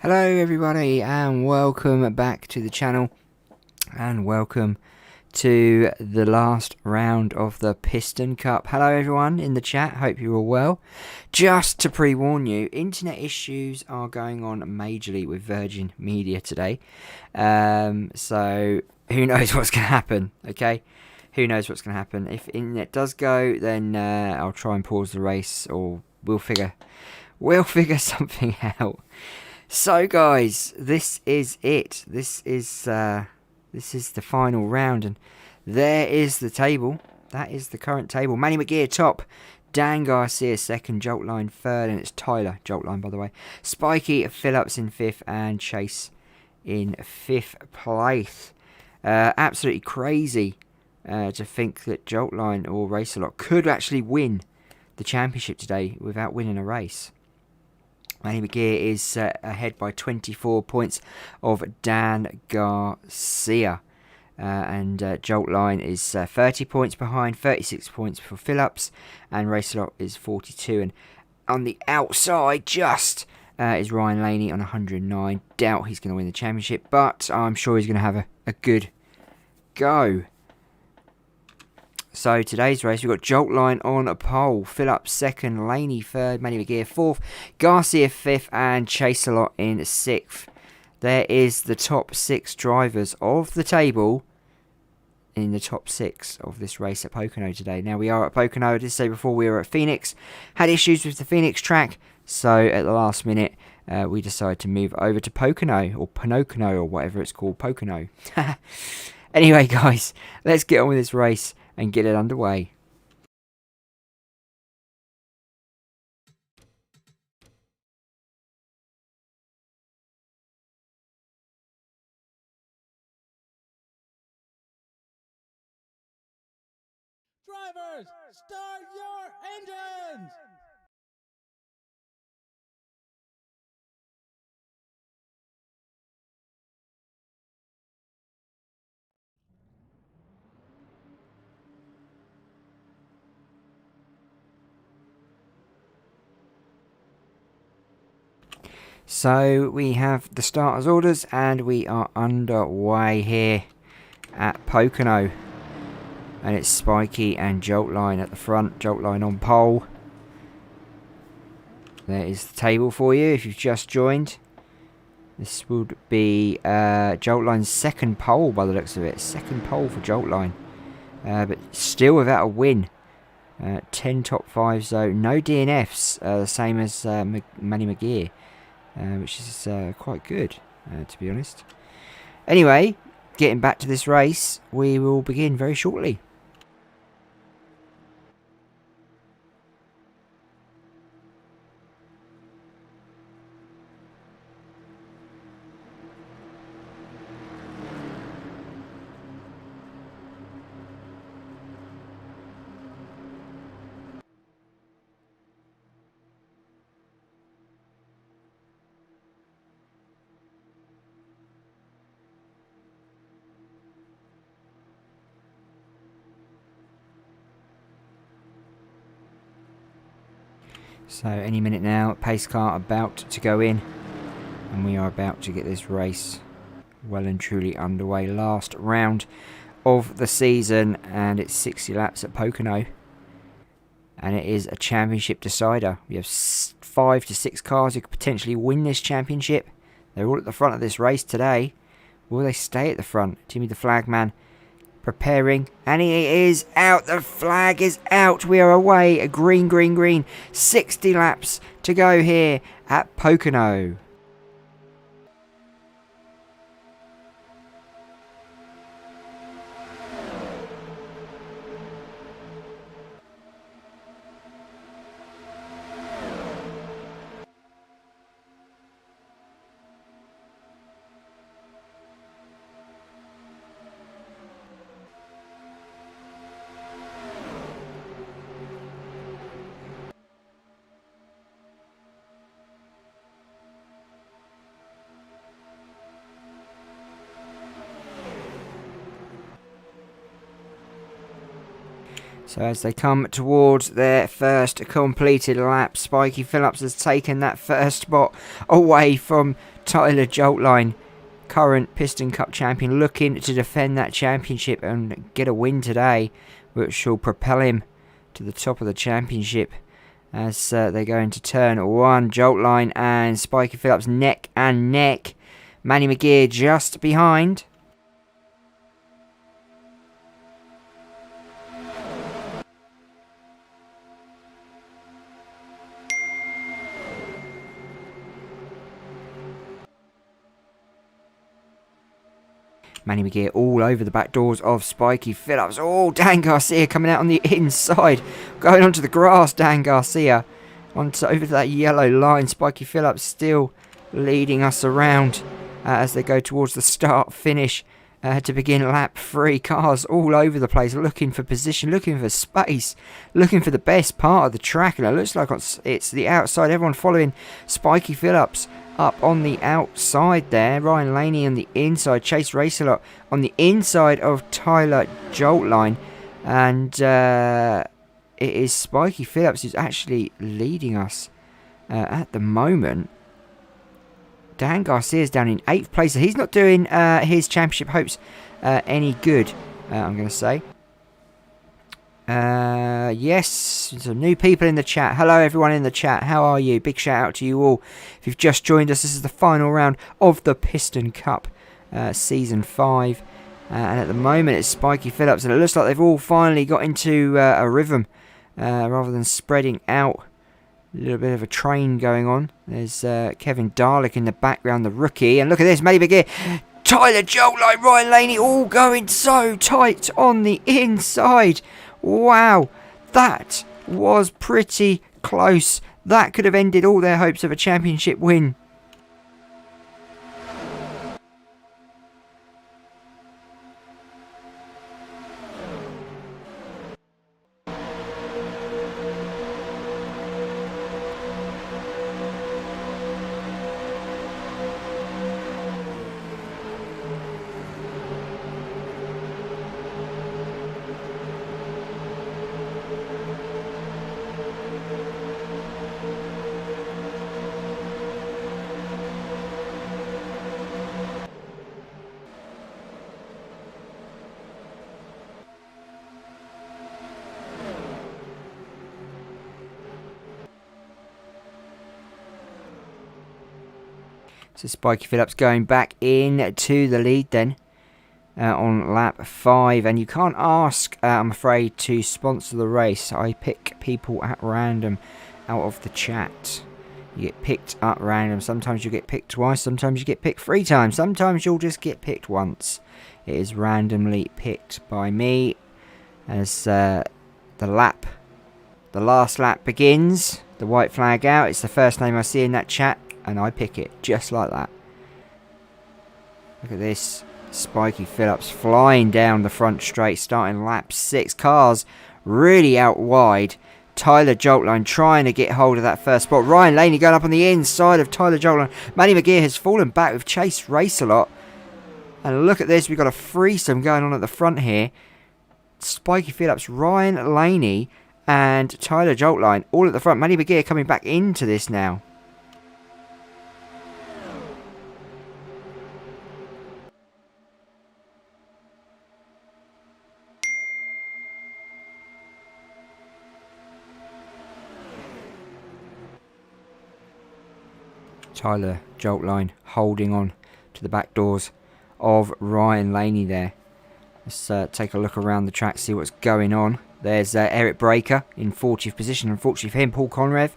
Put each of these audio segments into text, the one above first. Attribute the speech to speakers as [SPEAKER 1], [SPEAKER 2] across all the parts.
[SPEAKER 1] Hello everybody and welcome back to the channel and welcome to the last round of the Piston Cup. Hello everyone in the chat, hope you're all well. Just to pre-warn you, internet issues are going on majorly with Virgin Media today. So who knows what's going to happen, okay? Who knows what's going to happen. If internet does go, then I'll try and pause the race, or we'll figure something out. So guys, this is it. This is the final round, and there is the table. That is the current table. Manny McGear top, Dan Garcia second, Joltline third, and it's Tyler Joltline by the way. Spiky Phillips in fifth, and Chase in fifth place. Absolutely crazy to think that Joltline or Race-A-Lot could actually win the championship today without winning a race. Manny McGear is ahead by 24 points of Dan Garcia. And Joltline is 30 points behind, 36 points for Phillips, and Race-A-Lot is 42. And on the outside just is Ryan Laney on 109. Doubt he's going to win the championship, but I'm sure he's going to have a good go. So today's race, we've got Joltline on a pole, Phillips second, Laney third, Manny McGear fourth, Garcia fifth, and Chase-A-Lot in sixth. There is the top six drivers of the table in the top six of this race at POCONO today. Now we are at POCONO. I did say before we were at Phoenix. Had issues with the Phoenix track, so at the last minute we decided to move over to POCONO, or POCONO, or whatever it's called, POCONO. Anyway guys, let's get on with this race and get it underway.
[SPEAKER 2] Drivers, start your engines!
[SPEAKER 1] So we have the starters orders and we are underway here at POCONO. And it's Spiky and Joltline at the front, Joltline on pole. There is the table for you if you've just joined. This would be Joltline's second pole by the looks of it. Second pole for Joltline. But still without a win. 10 top 5s though. No DNFs, the same as Manny McGear. Which is quite good, to be honest. Anyway, getting back to this race, we will begin very shortly. So any minute now, pace car about to go in, and we are about to get this race well and truly underway. Last round of the season, and it's 60 laps at POCONO, and it is a championship decider. We have 5 to 6 cars who could potentially win this championship. They're all at the front of this race today. Will they stay at the front? Timmy the Flagman preparing, and he is out. The flag is out. We are away. Green, green, green. 60 laps to go here at POCONO. So as they come towards their first completed lap, Spiky Phillips has taken that first spot away from Tyler Joltline, current Piston Cup champion, looking to defend that championship and get a win today, which will propel him to the top of the championship as they go into turn 1. Joltline and Spiky Phillips neck and neck. Manny McGear just behind. Manny McGear all over the back doors of Spiky Phillips. Oh, Dan Garcia coming out on the inside. Going onto the grass, Dan Garcia. Over that yellow line. Spiky Phillips still leading us around as they go towards the start-finish to begin lap 3. Cars all over the place looking for position, looking for space, looking for the best part of the track. And it looks like it's the outside. Everyone following Spiky Phillips up on the outside there. Ryan Laney on the inside. Chase Racelot on the inside of Tyler Joltline. And it is Spiky Phillips who's actually leading us at the moment. Dan Garcia's down in 8th place. So he's not doing his championship hopes any good, I'm going to say. Yes, some new people in the chat. Hello everyone in the chat, how are you? Big shout out to you all. If you've just joined us, this is the final round of the Piston Cup Season 5. And at the moment it's Spiky Phillips, and it looks like they've all finally got into a rhythm rather than spreading out. A little bit of a train going on. There's Kevin Darlick in the background, the rookie. And look at this, Matty McGear, Tyler Joltline, Ryan Laney, all going so tight on the inside. Wow, that was pretty close. That could have ended all their hopes of a championship win. So Spiky Phillips going back in to the lead then on lap 5. And you can't ask, I'm afraid, to sponsor the race. I pick people at random out of the chat. You get picked at random. Sometimes you get picked twice. Sometimes you get picked 3 times. Sometimes you'll just get picked once. It is randomly picked by me as the last lap begins. The white flag out. It's the first name I see in that chat. And I pick it just like that. Look at this. Spiky Phillips flying down the front straight, starting lap 6. Cars really out wide. Tyler Joltline trying to get hold of that first spot. Ryan Laney going up on the inside of Tyler Joltline. Manny McGear has fallen back with Chase Racelot. And look at this. We've got a threesome going on at the front here. Spiky Phillips, Ryan Laney and Tyler Joltline all at the front. Manny McGear coming back into this now. Tyler Joltline holding on to the back doors of Ryan Laney there. Let's take a look around the track, see what's going on. There's Eric Breaker in 40th position. Unfortunately for him, Paul Conrev.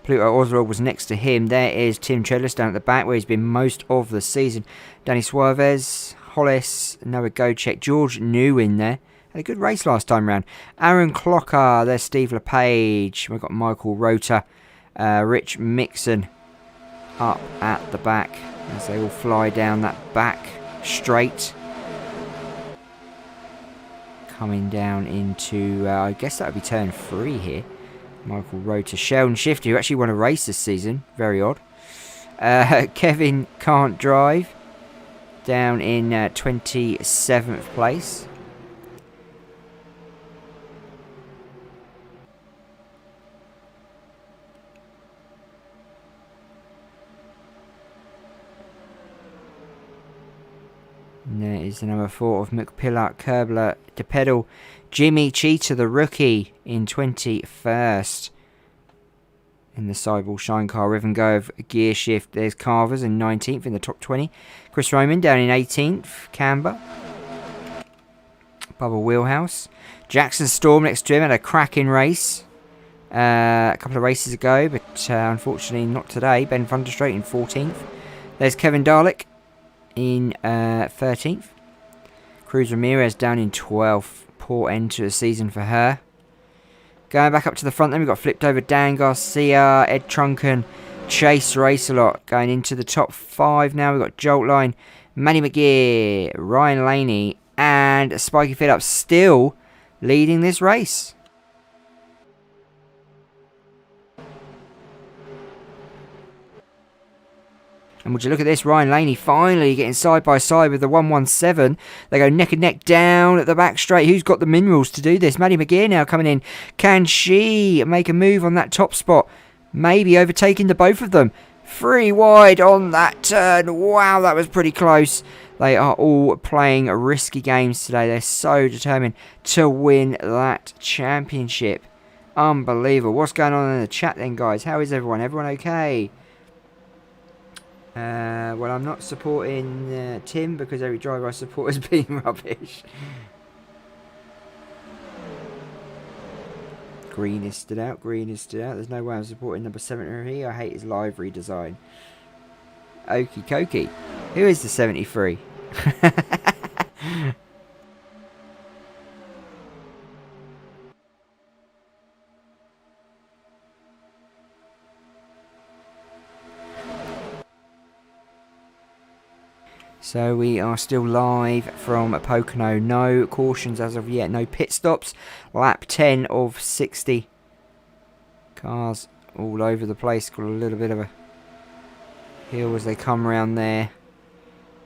[SPEAKER 1] Pluto Oswald was next to him. There is Tim Treadless down at the back where he's been most of the season. Danny Suarez, Hollis, Noah Gocek, George New in there. Had a good race last time round. Aaron Clocker, there's Steve LePage. We've got Michael Rota, Rich Mixon up at the back as they all fly down that back straight. Coming down into, I guess that would be turn 3 here. Michael Rota, Sheldon Shifter, who actually won a race this season. Very odd. Kevin Can't Drive down in 27th place. And there is the number 4 of McPillar, Kerbler, DePedal, Jimmy Cheetah, the rookie, in 21st. In the Sideball Shine Car Riv and Go of Gear Shift, there's Carvers in 19th in the top 20. Chris Roman down in 18th. Camber. Bubba Wheelhouse. Jackson Storm next to him had a cracking race a couple of races ago, but unfortunately not today. Ben Thunderstraight in 14th. There's Kevin Darlick in 13th. Cruz Ramirez down in 12th. Poor end to the season for her. Going back up to the front then, we've got flipped over Dan Garcia, Ed Trunken, Chase Race-A-Lot. Going into the top 5 now, we've got Jolt Line, Manny McGear, Ryan Laney, and Spiky Phillips still leading this race. And would you look at this, Ryan Laney finally getting side by side with the 117. They go neck and neck down at the back straight. Who's got the minerals to do this? Maddie McGear now coming in. Can she make a move on that top spot? Maybe overtaking the both of them. 3 wide on that turn. Wow, that was pretty close. They are all playing risky games today. They're so determined to win that championship. Unbelievable. What's going on in the chat then, guys? How is everyone? Everyone okay? Well, I'm not supporting Tim because every driver I support has been rubbish. Green is stood out. Green is stood out. There's no way I'm supporting number 73. I hate his livery design. Okie dokie. Who is the 73? So we are still live from Pocono. No cautions as of yet. No pit stops. Lap 10 of 60. Cars all over the place. Got a little bit of a hill as they come around there.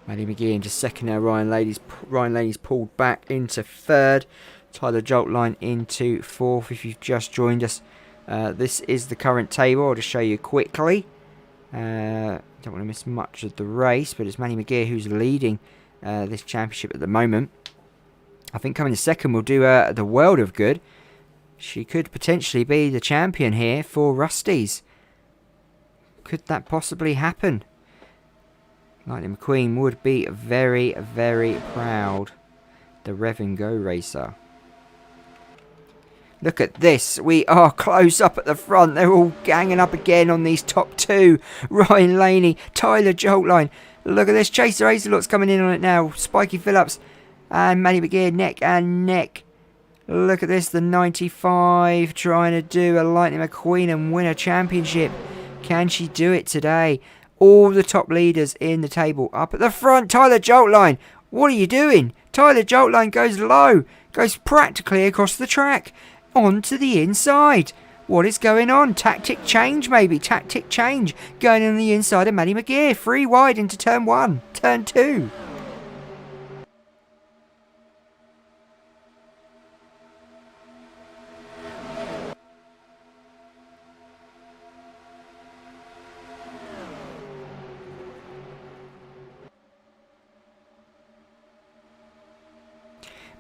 [SPEAKER 1] Maddie McGee in just second now. Ryan Laney's pulled back into third. Tyler Joltline into fourth. If you've just joined us, this is the current table. I'll just show you quickly. Don't want to miss much of the race, but it's Manny McGear who's leading this championship at the moment. I think coming second will do the world of good. She could potentially be the champion here for Rusty's. Could that possibly happen? Lightning McQueen would be very, very proud. The Rev and Go racer. Look at this. We are close up at the front. They're all ganging up again on these top 2. Ryan Laney, Tyler Joltline. Look at this. Chaser Racer-Lot's coming in on it now. Spiky Phillips and Manny McGear neck and neck. Look at this. The 95 trying to do a Lightning McQueen and win a championship. Can she do it today? All the top leaders in the table up at the front. Tyler Joltline. What are you doing? Tyler Joltline goes low. Goes practically across the track. Onto the inside. What is going on? Tactic change maybe. Tactic change. Going on the inside of Maddie McGear. 3 wide into turn 1. Turn 2.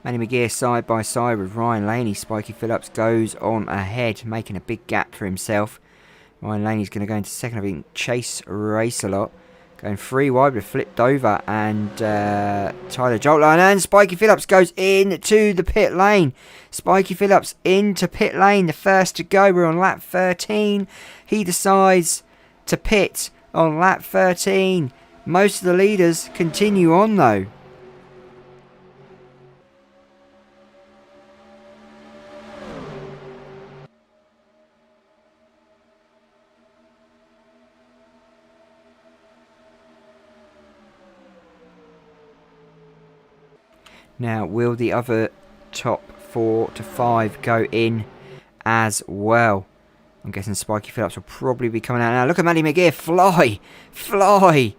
[SPEAKER 1] Manny McGear side by side with Ryan Laney. Spiky Phillips goes on ahead, making a big gap for himself. Ryan Laney's going to go into second. I think Chase Race-A-Lot going 3 wide with flipped over. And Tyler Joltline and Spiky Phillips goes into the pit lane. Spiky Phillips into pit lane, the first to go. We're on lap 13. He decides to pit on lap 13. Most of the leaders continue on though. Now, will the other top 4 to 5 go in as well? I'm guessing Spiky Phillips will probably be coming out now. Look at Maddie McGear fly! Fly!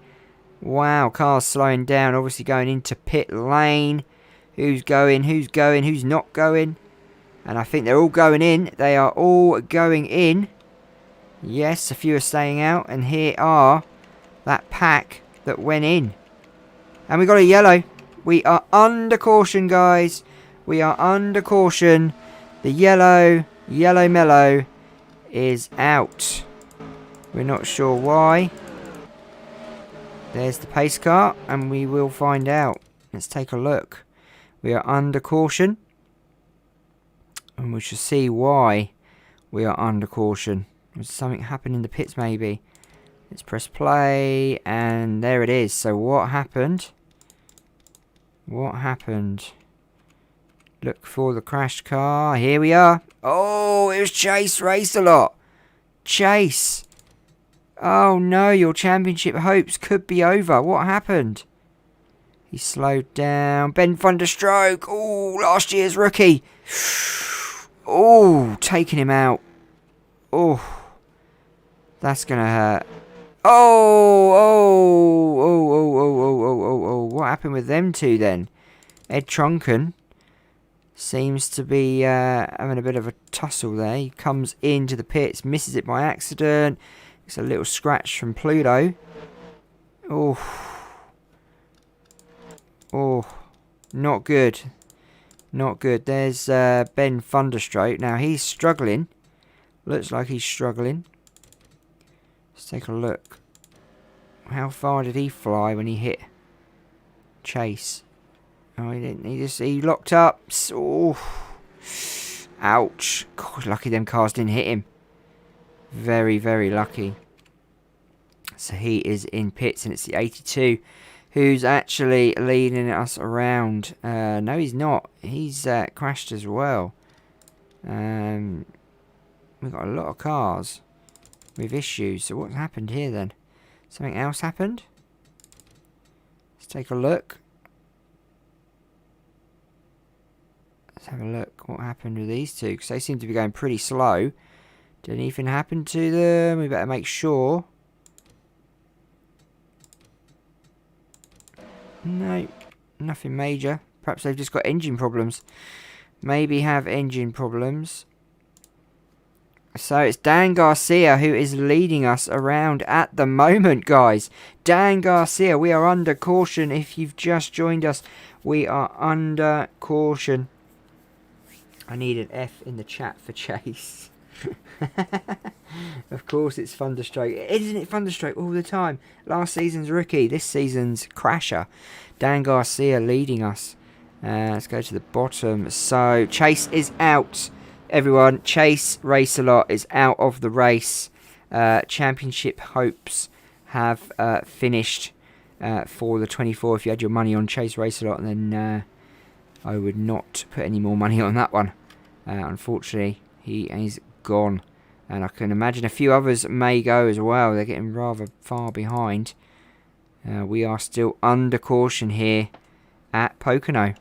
[SPEAKER 1] Wow, cars slowing down. Obviously going into pit lane. Who's going? Who's going? Who's not going? And I think they're all going in. They are all going in. Yes, a few are staying out. And here are that pack that went in. And we got a yellow. We are under caution, guys. We are under caution. The yellow mellow is out. We're not sure why. There's the pace car, and we will find out. Let's take a look. We are under caution, and we shall see why we are under caution. There's something happened in the pits, maybe. Let's press play, and there it is. So what happened? What happened? Look for the crashed car. Here we are. Oh, it was Chase Race-A-Lot. Chase. Oh no, your championship hopes could be over. What happened? He slowed down. Ben Thunderstroke. Oh, last year's rookie. Oh, taking him out. Oh, that's going to hurt. Oh. What happened with them two then? Ed Trunken seems to be having a bit of a tussle there. He comes into the pits, misses it by accident. It's a little scratch from Pluto. Oh, not good. Not good. There's Ben Thunderstroke. Now he's struggling. Looks like he's struggling. Let's take a look. How far did he fly when he hit Chase? Oh, he didn't. He locked up. Oh, ouch! God, lucky them cars didn't hit him. Very, very lucky. So he is in pits, and it's the 82 who's actually leading us around. No, he's not. He's crashed as well. We've got a lot of cars with issues. So what's happened here then? Something else happened? Let's take a look. Let's have a look. What happened with these two? Because they seem to be going pretty slow. Did anything happen to them? We better make sure. No, nothing major. Perhaps they've just got engine problems. Maybe have engine problems. So it's Dan Garcia who is leading us around at the moment, guys. Dan Garcia, we are under caution. If you've just joined us, we are under caution. I need an F in the chat for Chase. Of course it's Thunderstroke. Isn't it Thunderstroke all the time? Last season's rookie, this season's crasher. Dan Garcia leading us. Let's go to the bottom. So Chase is out. Everyone, Chase Race-A-Lot is out of the race. Championship hopes have finished for the 24. If you had your money on Chase Race-A-Lot, then I would not put any more money on that one. Unfortunately, he is gone. And I can imagine a few others may go as well. They're getting rather far behind. We are still under caution here at POCONO.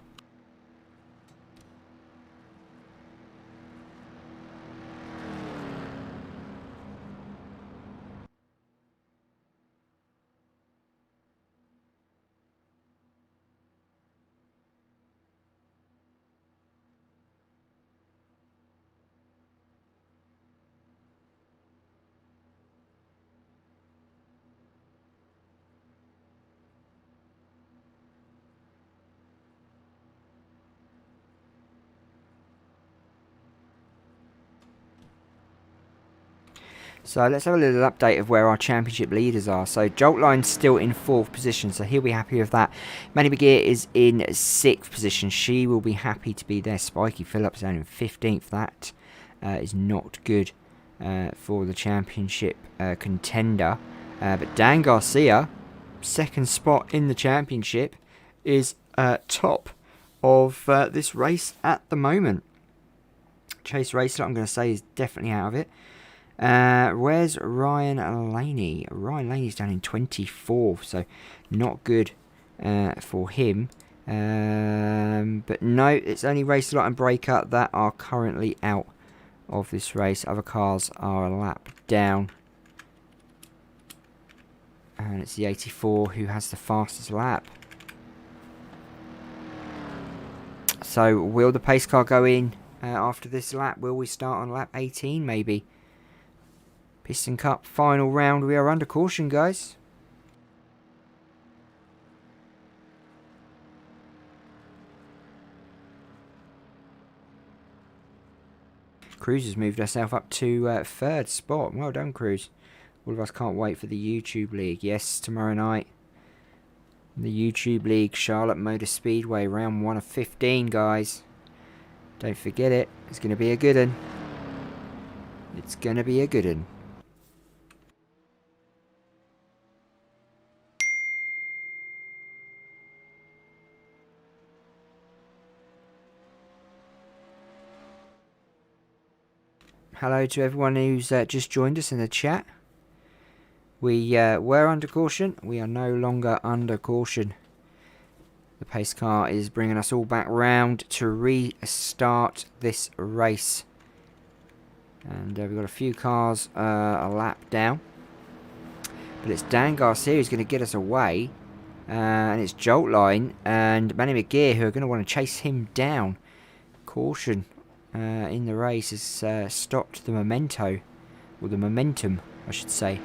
[SPEAKER 1] So let's have a little update of where our championship leaders are. So Joltline's still in 4th position, so he'll be happy with that. Manny McGear is in 6th position. She will be happy to be there. Spiky Phillips down in 15th. That is not good for the championship contender. But Dan Garcia, 2nd spot in the championship, is top of this race at the moment. Chase Racer, I'm going to say, is definitely out of it. Where's Ryan Laney? Ryan Laney's down in 24th, so not good for him. But no, it's only Race-A-Lot and Breaker that are currently out of this race. Other cars are a lap down. And it's the 84 who has the fastest lap. So will the pace car go in after this lap? Will we start on lap 18 maybe? Piston Cup final round. We are under caution, guys. Cruz has moved herself up to third spot. Well done, Cruz. All of us can't wait for the YouTube League. Yes, tomorrow night. The YouTube League, Charlotte Motor Speedway, round 1 of 15, guys. Don't forget it. It's going to be a good one. It's going to be a good one. Hello to everyone who's just joined us in the chat. We were under caution. We are no longer under caution. The pace car is bringing us all back round to restart this race. And we've got a few cars a lap down. But it's Dan Garcia who's going to get us away. And it's Jolt Line and Manny McGear who are going to want to chase him down. Caution in the race has stopped the momentum, I should say.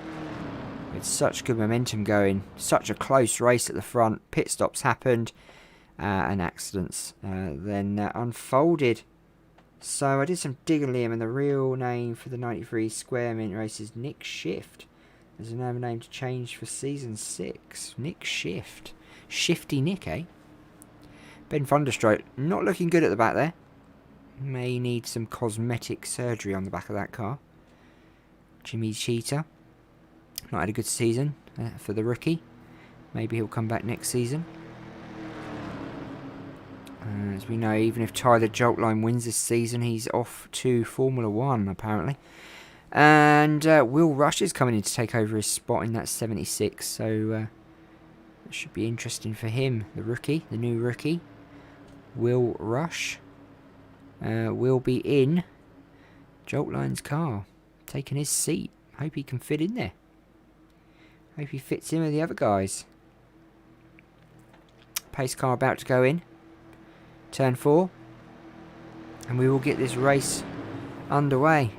[SPEAKER 1] It's such good momentum going, such a close race at the front. Pit stops happened and accidents then unfolded. So I did some digging, Liam, and the real name for the 93 Square Mint race is Nick Shift. There's another name to change for season 6. Nick Shift. Shifty Nick, eh? Ben Thunderstroke, not looking good at the back there. May need some cosmetic surgery on the back of that car. Jimmy Cheetah. Not had a good season for the rookie. Maybe he'll come back next season. As we know, even if Tyler Joltline wins this season, he's off to Formula 1, apparently. And Will Rush is coming in to take over his spot in that 76. So it should be interesting for him. The rookie, the new rookie, Will Rush, will be in Joltline's car, taking his seat. Hope he can fit in there. Hope he fits in with the other guys. Pace car about to go in. Turn 4. And we will get this race underway.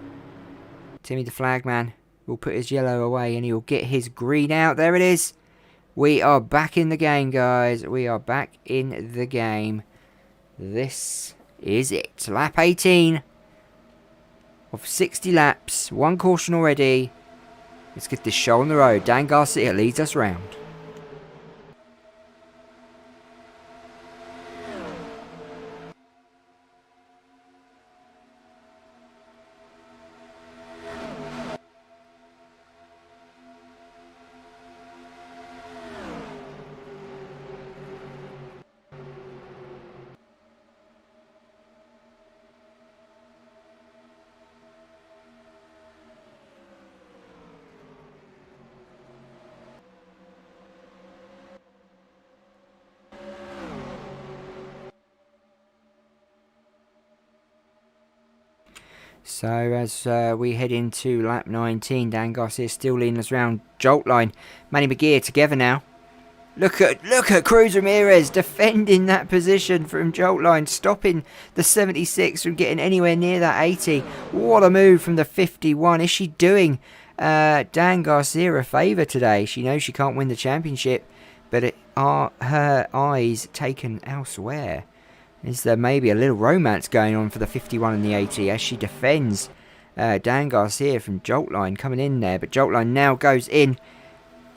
[SPEAKER 1] Timmy the Flagman will put his yellow away and he will get his green out. There it is. We are back in the game, guys. We are back in the game. This is it. Lap 18 of 60 laps. 1 caution already. Let's get this show on the road. Dan Garcia leads us round. So as we head into lap 19, Dan Garcia still leading us around. Jolt Line, Manny McGear together now. Look at Cruz Ramirez defending that position from Jolt Line, stopping the 76 from getting anywhere near that 80. What a move from the 51. Is she doing Dan Garcia a favour today? She knows she can't win the championship, but are her eyes taken elsewhere? Is there maybe a little romance going on for the 51 and the 80 as she defends Dan Garcia from Jolt Line coming in there? But Jolt Line now goes in.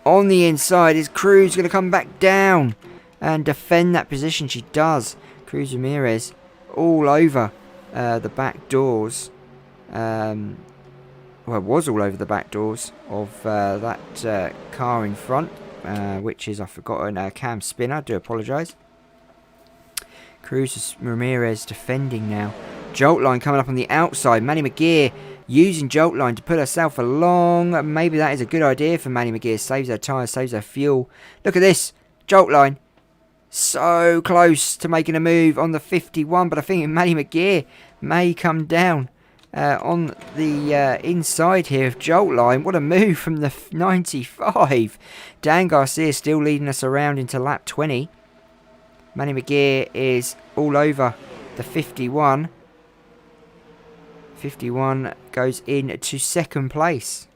[SPEAKER 1] On the inside, is Cruz going to come back down and defend that position? She does. Cruz Ramirez all over the back doors. Well, it was all over the back doors of that car in front, which is, I've forgotten, Cam Spinner. I do apologise. Cruz Ramirez defending now. Jolt Line coming up on the outside. Manny McGear using Jolt Line to put herself along. Maybe that is a good idea for Manny McGear. Saves her tyres, saves her fuel. Look at this. Jolt Line. So close to making a move on the 51. But I think Manny McGear may come down on the inside here of Jolt Line. What a move from the 95. Dan Garcia still leading us around into lap 20. Manny McGear is all over the 51. 51 goes in to second place.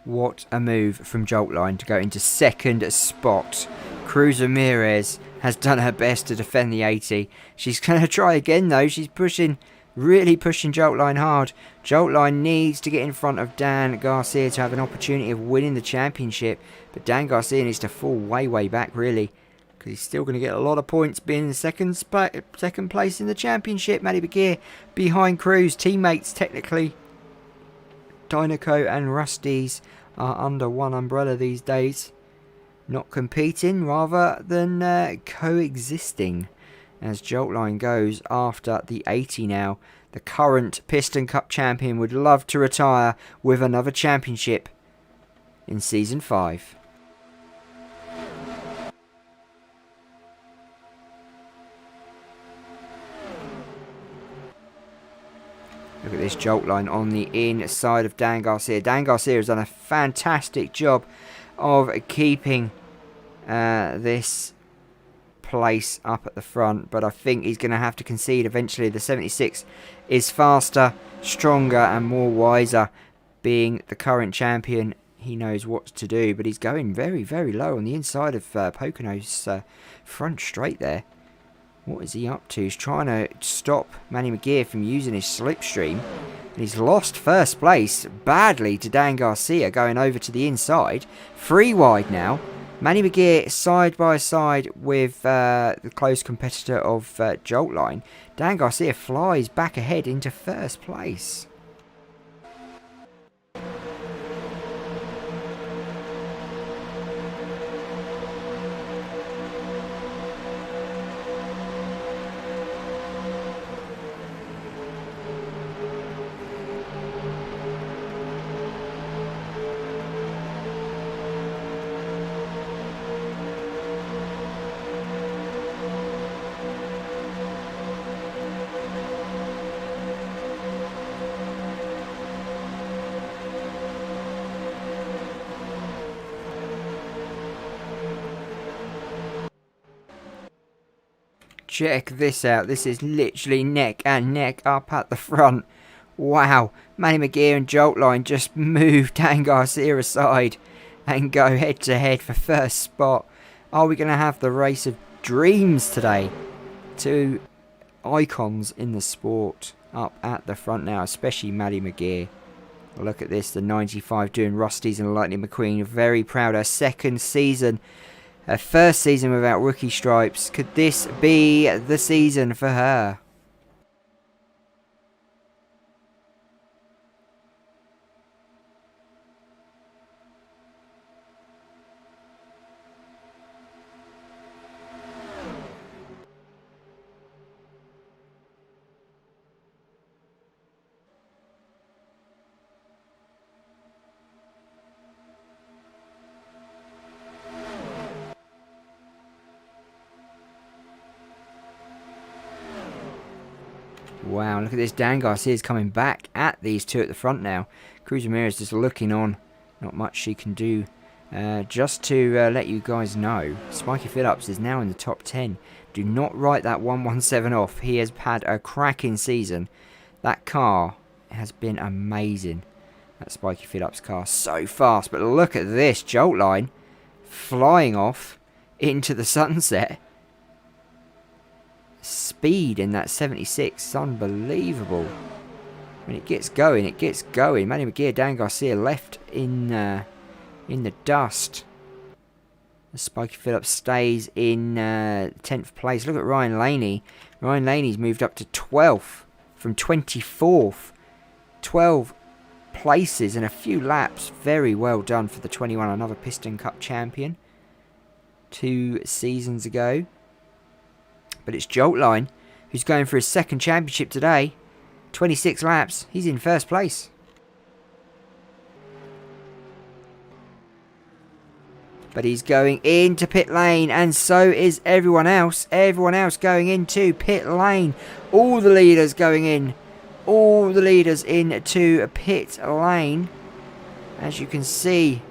[SPEAKER 1] What a move from Joltline to go into second spot. Cruz Ramirez has done her best to defend the 80. She's going to try again though. She's really pushing Joltline hard. Joltline needs to get in front of Dan Garcia to have an opportunity of winning the championship. But Dan Garcia needs to fall way back really. Because he's still going to get a lot of points being in second place in the championship. Maddie Begeer behind Cruz. Teammates technically. Dynaco and Rusty's are under one umbrella these days. Not competing rather than coexisting. As Joltline goes after the 80 now. The current Piston Cup champion would love to retire with another championship in Season 5. Look at this Joltline on the inside of Dan Garcia. Dan Garcia has done a fantastic job of keeping this place up at the front, but I think he's going to have to concede eventually. The 76 is faster, stronger and more wiser. Being the current champion, he knows what to do, but he's going very low on the inside of POCONO's front straight there. What is he up to? He's trying to stop Manny Begeer from using his slipstream. And he's lost first place badly to Dan Garcia going over to the inside. 3 wide now. Manny Begeer side by side with the close competitor of Joltline. Dan Garcia flies back ahead into first place. Check this out. This is literally neck and neck up at the front. Wow. Manny Begeer and Joltline just move Dan Garcia aside and go head to head for first spot. Are we going to have the race of dreams today? 2 icons in the sport up at the front now, especially Manny Begeer. Look at this. The 95 doing Rusty's and Lightning McQueen. Very proud. Her second season. Her first season without rookie stripes. Could this be the season for her? Wow, look at this. Dan Garcia's coming back at these 2 at the front now. Cruz Ramirez just looking on. Not much she can do. Just to let you guys know, Spiky Phillips is now in the top 10. Do not write that 117 off. He has had a cracking season. That car has been amazing. That Spiky Phillips car. So fast. But look at this. Joltline flying off into the sunset. Speed in that 76 is unbelievable. When it gets going, it gets going. Manny Begeer, Dan Garcia left in the dust. The Spiky Phillips stays in 10th place. Look at Ryan Laney. Ryan Laney's moved up to 12th from 24th. 12 places in a few laps. Very well done for the 21. Another Piston Cup champion 2 seasons ago. But it's Joltline who's going for his second championship today. 26 laps. He's in first place. But he's going into pit lane, and so is everyone else. Everyone else going into pit lane. All the leaders going in. All the leaders into pit lane. As you can see,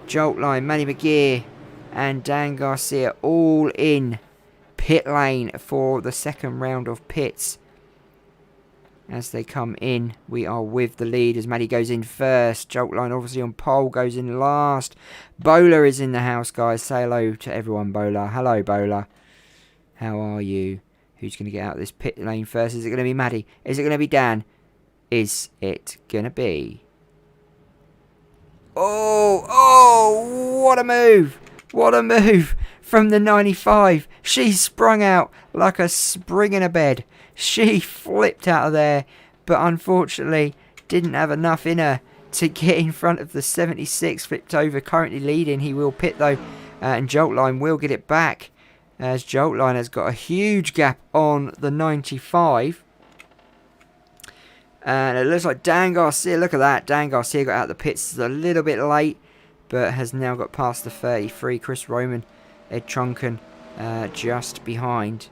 [SPEAKER 1] Joltline, Manny Begeer and Dan Garcia all in pit lane for the second round of pits. as they come in. We are with the lead as Maddie goes in first. Joltline obviously on pole, goes in last. Bowler is in the house, guys. Say hello to everyone, Bowler. Hello, Bowler. How are you? Who's going to get out of this pit lane first? Is it going to be Maddie? Is it going to be Dan? Is it going to be... Oh, what a move. What a move from the 95. She sprung out like a spring in a bed. She flipped out of there, but unfortunately didn't have enough in her to get in front of the 76. Flipped over, currently leading. He will pit though, and Joltline will get it back, as Joltline has got a huge gap on the 95. And it looks like Dan Garcia, look at that, Dan Garcia got out of the pits a little bit late, but has now got past the 33. Chris Roman, Ed Trunken just behind.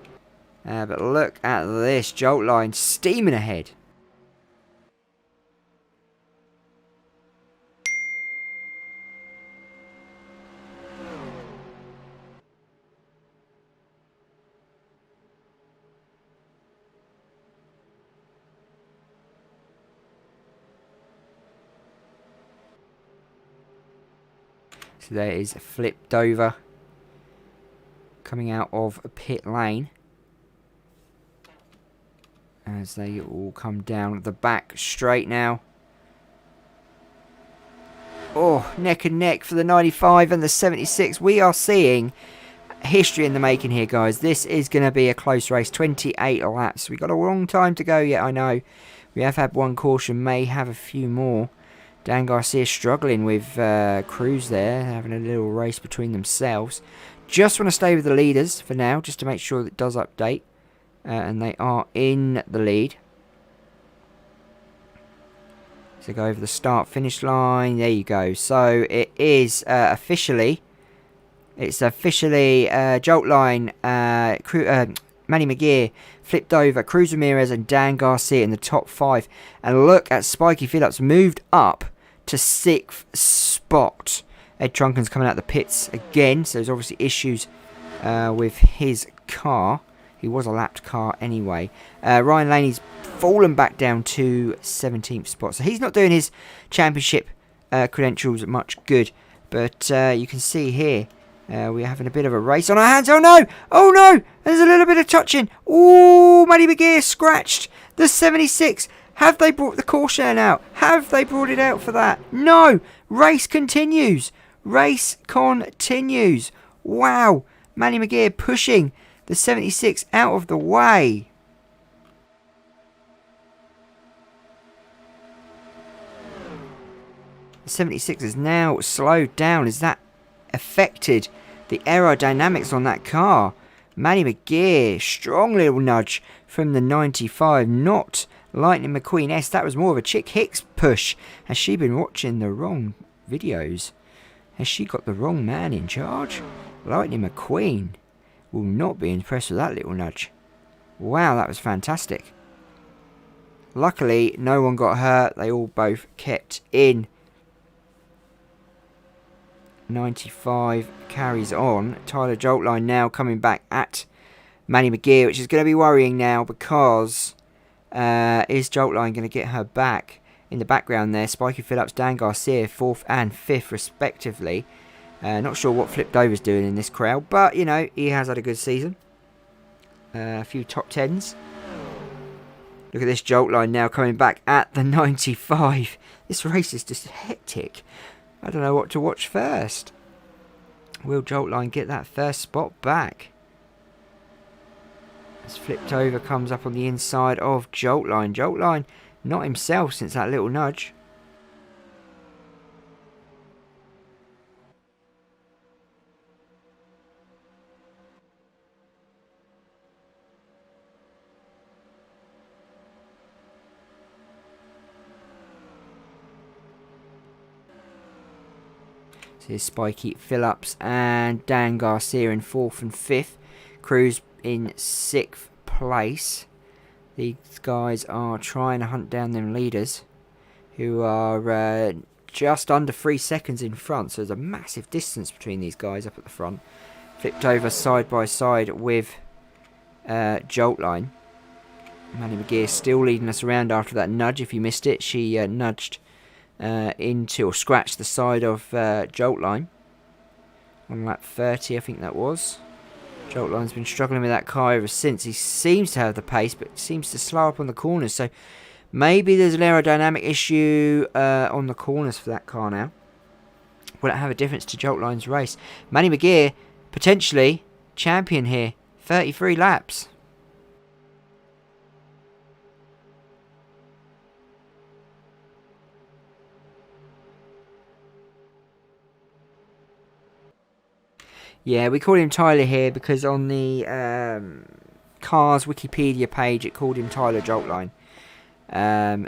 [SPEAKER 1] But look at this, Joltline steaming ahead. So there is flipped over, coming out of a pit lane, as they all come down the back straight now. Oh, neck and neck for the 95 and the 76. We are seeing history in the making here, guys. This is going to be a close race. 28 laps. We've got a long time to go yet, I know. We have had one caution, may have a few more. Dan Garcia struggling with Cruz there, having a little race between themselves. Just want to stay with the leaders for now, just to make sure that it does update. And they are in the lead. So go over the start-finish line. There you go. So it is officially... It's officially Joltline, Manny McGear flipped over, Cruz Ramirez and Dan Garcia in the top 5. And look at Spiky Phillips moved up to 6th spot. Ed Trunken's coming out of the pits again, so there's obviously issues with his car. He was a lapped car anyway. Ryan Laney's fallen back down to 17th spot, so he's not doing his championship credentials much good. But you can see here, we're having a bit of a race on our hands. Oh no! Oh no! There's a little bit of touching. Ooh, Matty McGear scratched the 76. Have they brought the caution out? Have they brought it out for that? No! Race continues. Race continues. Wow! Manny McGear pushing the 76 out of the way. The 76 is now slowed down. Is that affected the aerodynamics on that car? Manny McGear, strong little nudge from the 95. Not Lightning McQueen S. That was more of a Chick Hicks push. Has she been watching the wrong videos? Has she got the wrong man in charge? Lightning McQueen will not be impressed with that little nudge. Wow, that was fantastic. Luckily, no one got hurt. They all both kept in. 95 carries on. Tyler Joltline now coming back at Manny McGear, which is going to be worrying now, because is Joltline going to get her back? In the background there, Spiky Phillips, Dan Garcia, 4th and 5th respectively. Not sure what Flipped Over's doing in this crowd, but you know, he has had a good season. A few top 10s. Look at this Joltline now coming back at the 95. This race is just hectic. I don't know what to watch first. Will Joltline get that first spot back? As Flipped Over comes up on the inside of Joltline. Joltline not himself since that little nudge. So here's Spiky Phillips and Dan Garcia in 4th and 5th. Cruz in 6th place. These guys are trying to hunt down them leaders, who are just under 3 seconds in front. So there's a massive distance between these guys up at the front. Flipped Over side by side with Joltline. Maddie McGear still leading us around after that nudge. If you missed it, she nudged into or scratched the side of Jolt Line on lap 30, I think that was. Jolt Line's been struggling with that car ever since. He seems to have the pace, but seems to slow up on the corners. So maybe there's an aerodynamic issue on the corners for that car now. Will it have a difference to Jolt Line's race? Maddie McGear, potentially champion here. 33 laps. Yeah, we call him Tyler here because on the Cars Wikipedia page it called him Tyler Joltline.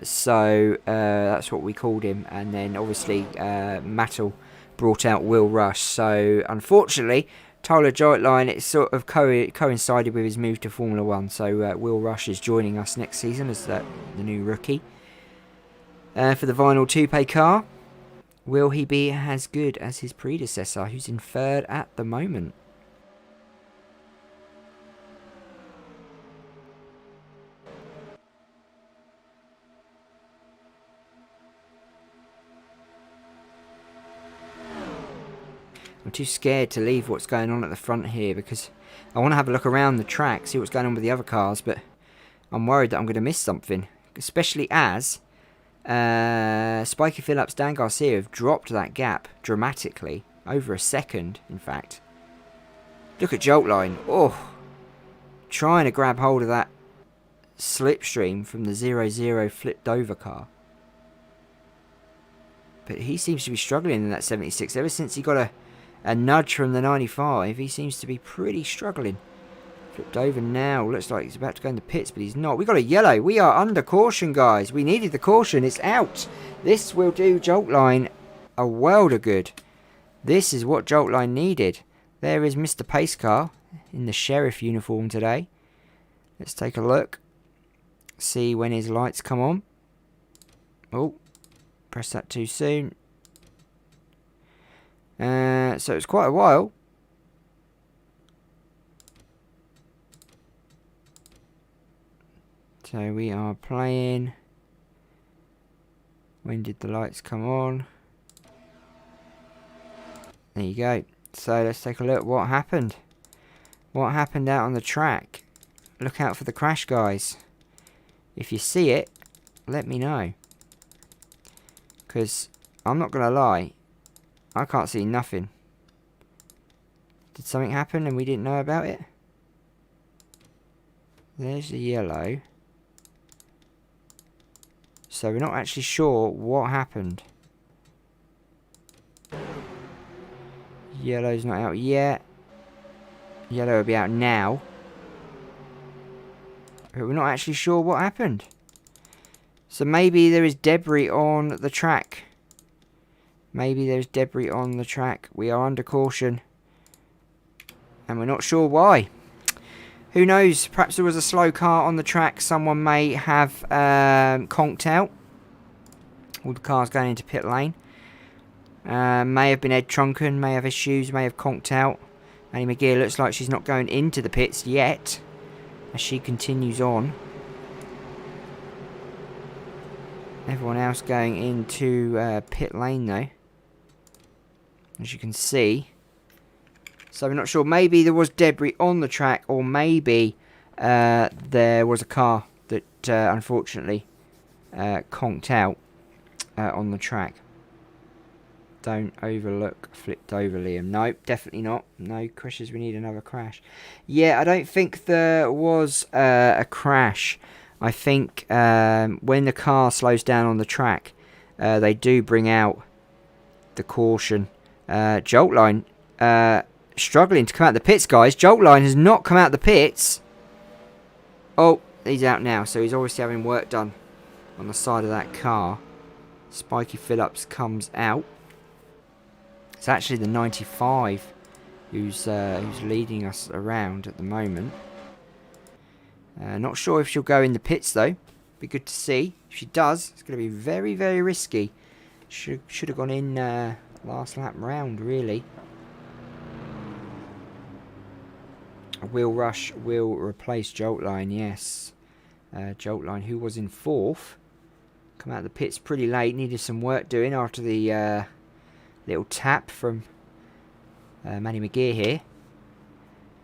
[SPEAKER 1] So that's what we called him. And then obviously Mattel brought out Will Rush. So unfortunately, Tyler Joltline, it sort of coincided with his move to Formula 1. So Will Rush is joining us next season as the new rookie. For the Vinyl Toupe car. Will he be as good as his predecessor, who's in third at the moment? I'm too scared to leave what's going on at the front here because I want to have a look around the track, see what's going on with the other cars, but I'm worried that I'm going to miss something, especially as Spiky Phillips, Dan Garcia have dropped that gap dramatically. Over a second, in fact. Look at Jolt Line. Oh, trying to grab hold of that slipstream from the 0-0 flipped over car. But he seems to be struggling in that 76. Ever since he got a nudge from the 95, he seems to be pretty struggling. Flipped over now. Looks like he's about to go in the pits, but he's not. We got a yellow. We are under caution, guys. We needed the caution. It's out. This will do Jolt Line a world of good. This is what Jolt Line needed. There is Mr. Pace Car in the sheriff uniform today. Let's take a look. See when his lights come on. Oh, press that too soon. So it's quite a while. So we are playing. When did the lights come on? There you go. So let's take a look. What happened? What happened out on the track? Look out for the crash, guys. If you see it, let me know. Because I'm not going to lie. I can't see nothing. Did something happen and we didn't know about it? There's the yellow. So we're not actually sure what happened. Yellow's not out yet. Yellow will be out now. But we're not actually sure what happened. So maybe there is debris on the track. Maybe there's debris on the track. We are under caution. And we're not sure why. Who knows? Perhaps there was a slow car on the track. Someone may have conked out. All the cars going into pit lane. May have been Ed Trunken. May have issues. May have conked out. Annie McGear looks like she's not going into the pits yet. As she continues on. Everyone else going into pit lane though. As you can see. So we're not sure. Maybe there was debris on the track, or maybe there was a car that unfortunately conked out on the track. Don't overlook flipped over, Liam. Nope, definitely not. No crashes. We need another crash. Yeah, I don't think there was a crash. I think when the car slows down on the track, they do bring out the caution. Jolt Line struggling to come out the pits, guys. Jolt Line has not come out the pits. Oh, he's out now. So he's obviously having work done on the side of that car. Spiky Phillips comes out. It's actually the 95 who's leading us around at the moment. Not sure if she'll go in the pits though. Be good to see. If she does, it's going to be very, very risky. Should have gone in last lap round, really. Will Rush will replace Jolt Line, yes. Joltline, who was in 4th. Come out of the pits pretty late, needed some work doing after the little tap from Manny McGear here.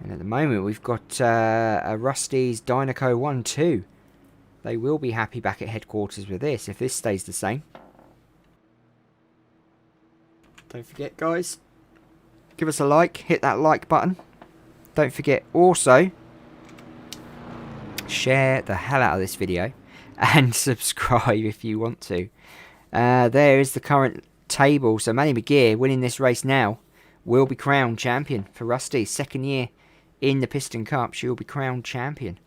[SPEAKER 1] And at the moment we've got a Rusty's Dynaco 1-2. They will be happy back at headquarters with this, if this stays the same. Don't forget, guys, give us a like, hit that like button. Don't forget also, share the hell out of this video and subscribe if you want to. There is the current table. So Manny McGear winning this race now will be crowned champion for Rusty. 2nd year in the Piston Cup, she will be crowned champion.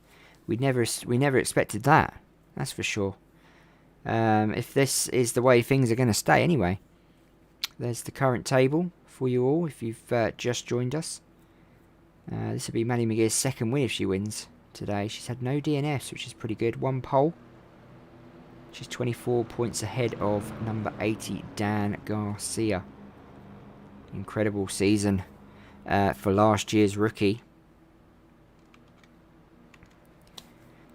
[SPEAKER 1] We never expected that, that's for sure. If this is the way things are going to stay anyway. There's the current table for you all if you've just joined us. This will be Manny McGear's 2nd win if she wins today. She's had no DNFs, which is pretty good. 1 pole. She's 24 points ahead of number 80, Dan Garcia. Incredible season for last year's rookie.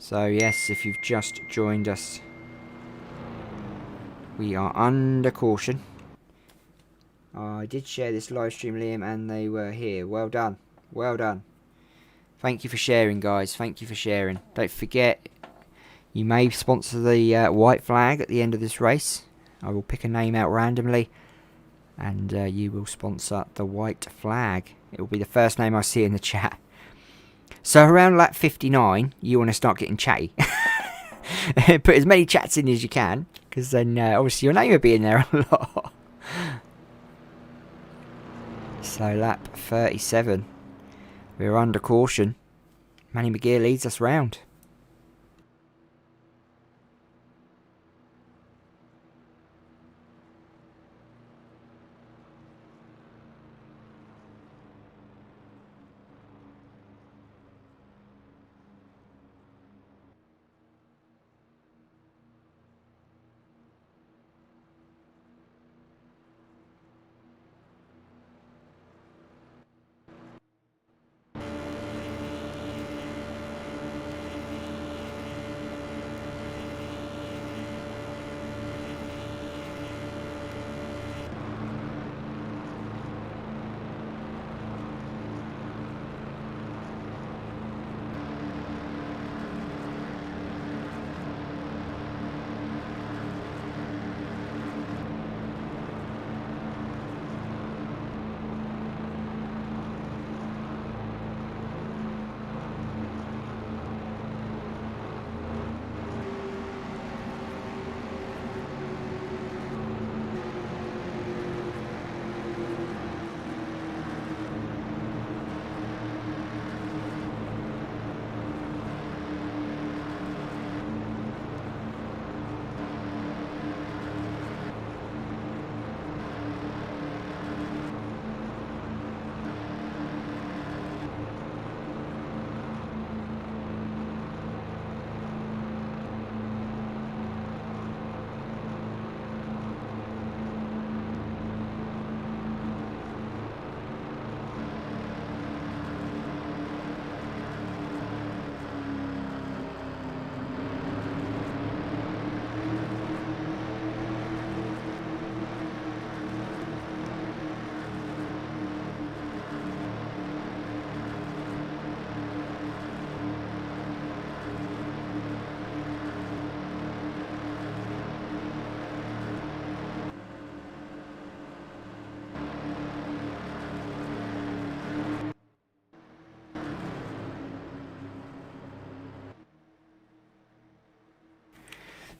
[SPEAKER 1] So yes, if you've just joined us, we are under caution. I did share this live stream, Liam, and they were here. Well done. Well done. Thank you for sharing, guys. Thank you for sharing. Don't forget, you may sponsor the white flag at the end of this race. I will pick a name out randomly, and you will sponsor the white flag. It will be the first name I see in the chat. So around lap 59, you want to start getting chatty. Put as many chats in as you can, because then obviously your name will be in there a lot. So lap 37, we're under caution. Manny McGear leads us round.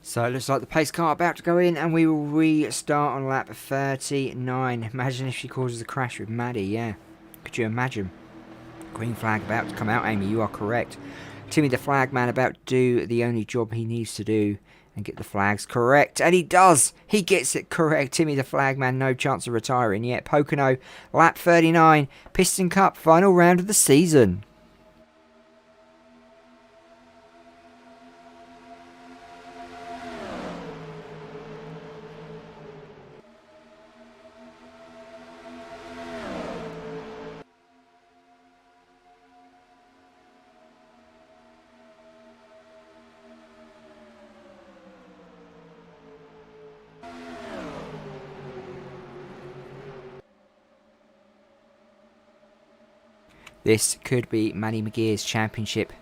[SPEAKER 1] So it looks like the pace car about to go in, and we will restart on lap 39. Imagine if she causes a crash with Maddie, yeah. Could you imagine? Green flag about to come out, Amy, you are correct. Timmy the flag man about to do the only job he needs to do and get the flags correct. And he does! He gets it correct. Timmy the flag man, no chance of retiring yet. Pocono, lap 39, Piston Cup, final round of the season. This could be Maddie McGear's championship.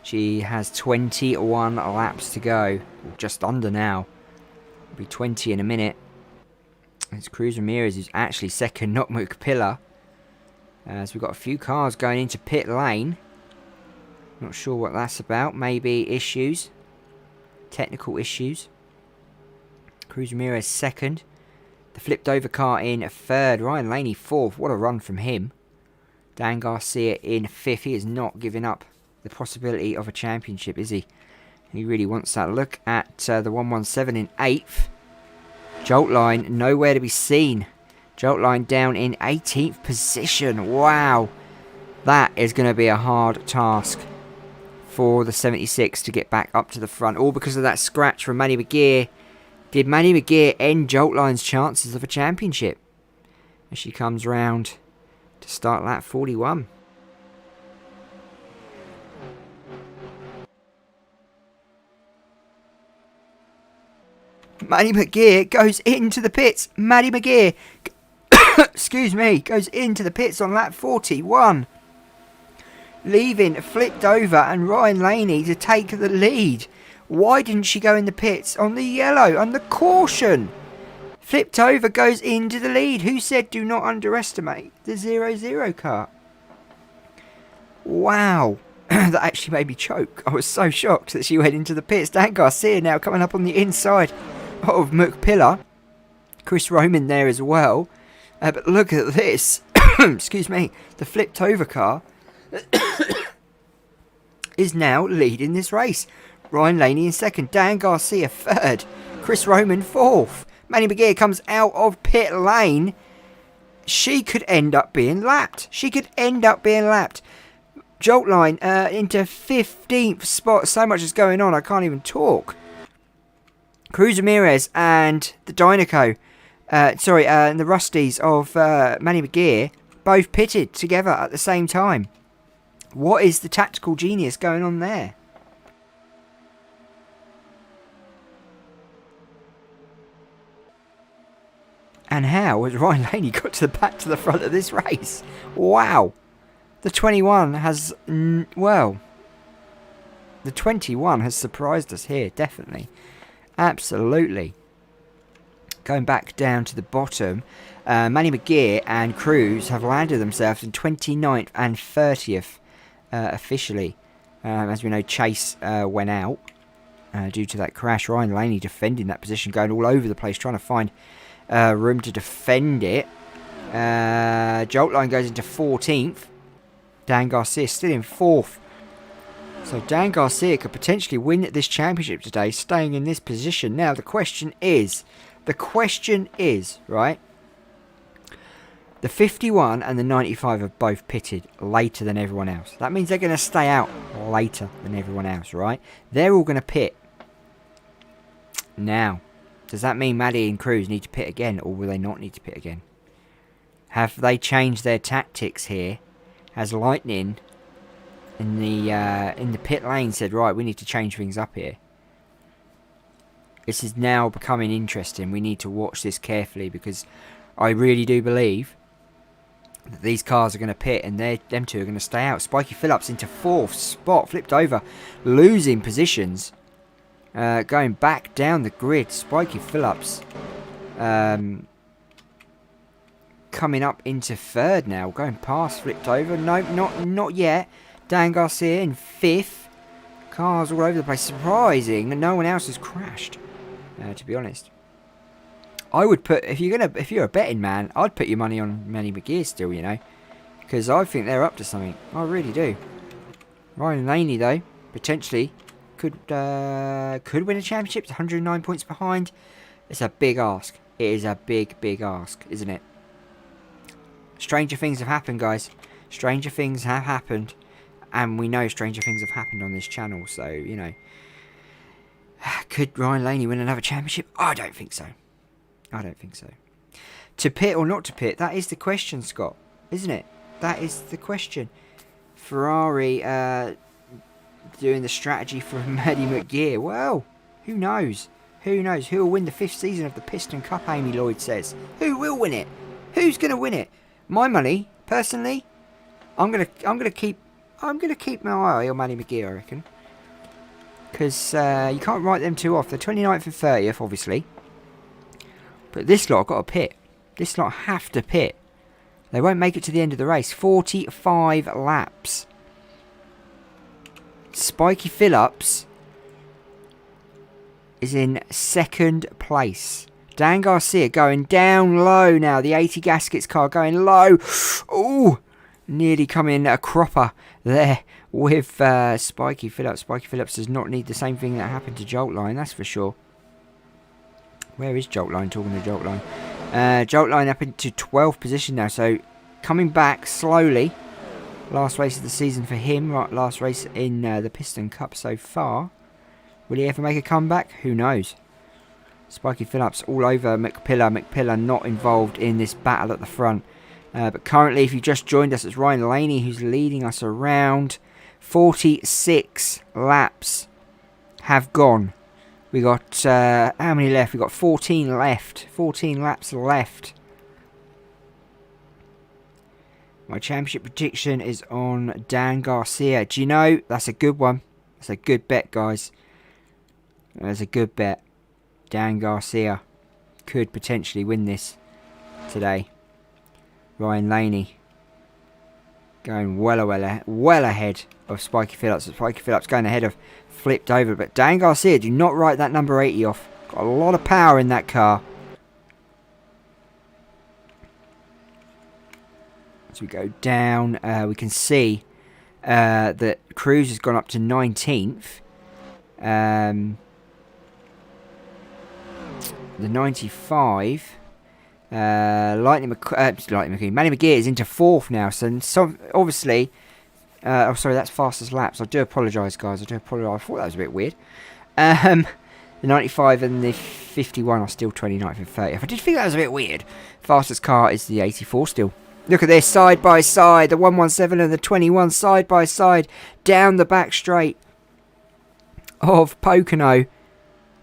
[SPEAKER 1] She has 21 laps to go. Just under now. It'll be 20 in a minute. It's Cruz Ramirez who's actually second, not McPillar. So we've got a few cars going into pit lane. Not sure what that's about. Maybe issues. Technical issues. Cruz Ramirez second. The flipped over car in third. Ryan Laney fourth. What a run from him. Dan Garcia in fifth. He is not giving up the possibility of a championship, is he? He really wants that. Look at the 117 in eighth. Jolt Line nowhere to be seen. Jolt Line down in 18th position. Wow. That is going to be a hard task for the 76 to get back up to the front. All because of that scratch from Maddie McGear. Did Maddie McGear end Jolt Line's chances of a championship? As she comes round to start lap 41. Maddie McGear goes into the pits. Maddie McGear, excuse me, goes into the pits on lap 41. Leaving flipped over and Ryan Laney to take the lead. Why didn't she go in the pits on the yellow, on the caution? Flipped over goes into the lead. Who said do not underestimate the 0-0 car? Wow. That actually made me choke. I was so shocked that she went into the pits. Dan Garcia now coming up on the inside of McPillar. Chris Roman there as well. But look at this. Excuse me. The flipped over car is now leading this race. Ryan Laney in second. Dan Garcia third. Chris Roman fourth. Maddie McGear comes out of pit lane. She could end up being lapped. Jolt Line into 15th spot. So much is going on, I can't even talk. Cruz Ramirez and the Dynaco, and the Rusties of Maddie McGear both pitted together at the same time. What is the tactical genius going on there? And how has Ryan Laney got to the back to the front of this race? Wow. The 21 has, the 21 has surprised us here, definitely. Absolutely. Going back down to the bottom, Maddie McGear and Cruz have landed themselves in 29th and 30th officially. As we know, Chase went out due to that crash. Ryan Laney defending that position, going all over the place, trying to find room to defend it. Jolt Line goes into 14th. Dan Garcia still in 4th. So Dan Garcia could potentially win this championship today, staying in this position. Now the question is, right? The 51 and the 95 have both pitted later than everyone else. That means they're going to stay out later than everyone else, right? They're all going to pit. Now, does that mean Maddie and Cruz need to pit again, or will they not need to pit again? Have they changed their tactics here? Has Lightning in the pit lane said, right, we need to change things up here? This is now becoming interesting. We need to watch this carefully, because I really do believe that these cars are going to pit and them two are going to stay out. Spiky Phillips into 4th spot, flipped over, losing positions. Going back down the grid, Spiky Phillips coming up into 3rd now, going past, flipped over. No, not yet. Dan Garcia in 5th. Cars all over the place. Surprising that no one else has crashed. To be honest, I would put, if you're a betting man, I'd put your money on Maddie McGear still, you know, because I think they're up to something. I really do. Ryan Laney though, potentially could win a championship. 109 points behind. It's a big ask. It is a big ask, isn't it? Stranger things have happened, guys. Stranger things have happened. And we know stranger things have happened on this channel. So, you know. Could Ryan Laney win another championship? I don't think so. I don't think so. To pit or not to pit? That is the question, Scott. Isn't it? That is the question. Ferrari doing the strategy for Maddie McGear. Well, who knows? Who knows? Who will win the 5th season of the Piston Cup, Amy Lloyd says. Who will win it? Who's going to win it? My money, personally, I'm gonna keep my eye on Manny McGee, I reckon. Because you can't write them two off. They're 29th and 30th, obviously. But this lot have got to pit. This lot have to pit. They won't make it to the end of the race. 45 laps. Spiky Phillips is in second place. Dan Garcia going down low now. The 80 Gaskets car going low. Ooh, nearly coming a cropper there with Spiky Phillips. Spiky Phillips does not need the same thing that happened to Joltline, that's for sure. Where is Joltline? Talking to Joltline. Joltline up into 12th position now, so coming back slowly. Last race of the season for him. Last race in the Piston Cup so far. Will he ever make a comeback? Who knows? Spiky Phillips all over McPillar. McPillar not involved in this battle at the front. But currently, if you just joined us, it's Ryan Laney who's leading us around. 46 laps have gone. We got, how many left? We got 14 left. 14 laps left. My championship prediction is on Dan Garcia. Do you know, that's a good one. That's a good bet, guys. That's a good bet. Dan Garcia could potentially win this today. Ryan Laney going well ahead of Spiky Phillips. Spiky Phillips going ahead of flipped over. But Dan Garcia, do not write that number 80 off. Got a lot of power in that car. As we go down, we can see that Cruz has gone up to 19th. The 95, Manny McGee is into 4th now. So obviously, oh sorry, that's fastest laps. I do apologise, guys. I do apologise. I thought that was a bit weird. The 95 and the 51 are still 29th and 30th. I did think that was a bit weird. Fastest car is the 84 still. Look at this, side by side. The 117 and the 21 side by side. Down the back straight of Pocono.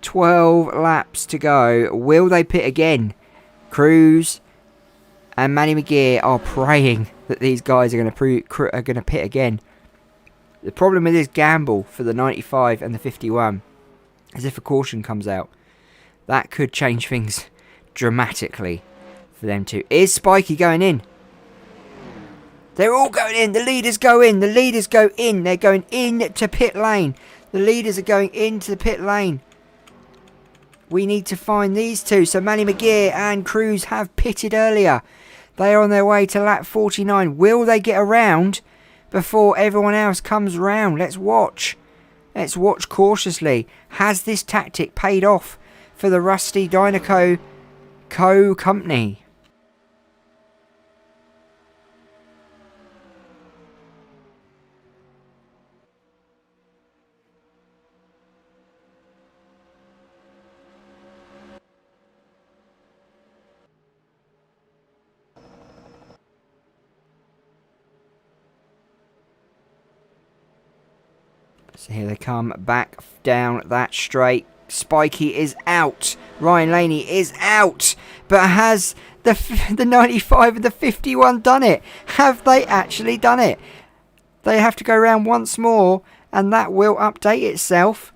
[SPEAKER 1] 12 laps to go. Will they pit again? Cruz and Manny McGee are praying that these guys are going to pit again. The problem with this gamble for the 95 and the 51 is if a caution comes out, that could change things dramatically for them too. Is Spiky going in? They're all going in. The leaders go in. The leaders go in. They're going into pit lane. The leaders are going into the pit lane. We need to find these two. So Manny McGee and Cruz have pitted earlier. They are on their way to lap 49. Will they get around before everyone else comes round? Let's watch. Let's watch cautiously. Has this tactic paid off for the Rusty Dynaco Co. Company? So here they come back down that straight. Spiky is out. Ryan Laney is out. But has the 95 and the 51 done it? Have they actually done it? They have to go around once more and that will update itself.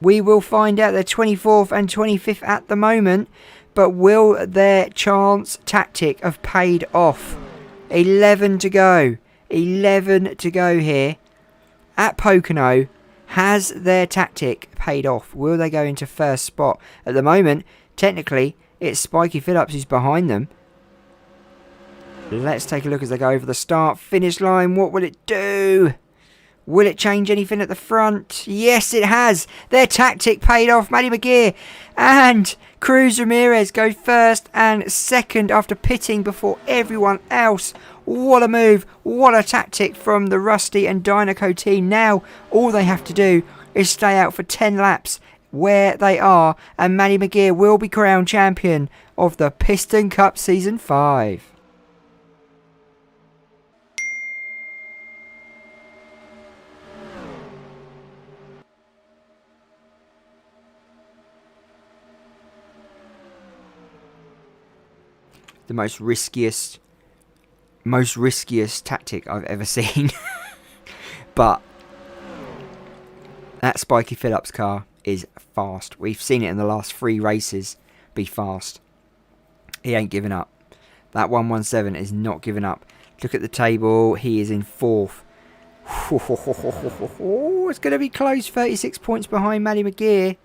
[SPEAKER 1] We will find out. They're 24th and 25th at the moment. But will their chance tactic have paid off? 11 to go. 11 to go here. At Pocono, has their tactic paid off? Will they go into first spot? At the moment, technically, it's Spiky Phillips who's behind them. Let's take a look as they go over the start-finish line. What will it do? Will it change anything at the front? Yes, it has. Their tactic paid off. Manny McGee and Cruz Ramirez go first and second after pitting before everyone else. What a move. What a tactic from the Rusty and Dynaco team. Now, all they have to do is stay out for 10 laps where they are. And Manny McGee will be crowned champion of the Piston Cup Season 5. The most riskiest most riskiest tactic I've ever seen. But that Spiky Phillips car is fast. We've seen it in the last 3 races be fast. He ain't giving up. That 117 is not giving up. Look at the table. He is in 4th. It's going to be close. 36 points behind Maddie McGear.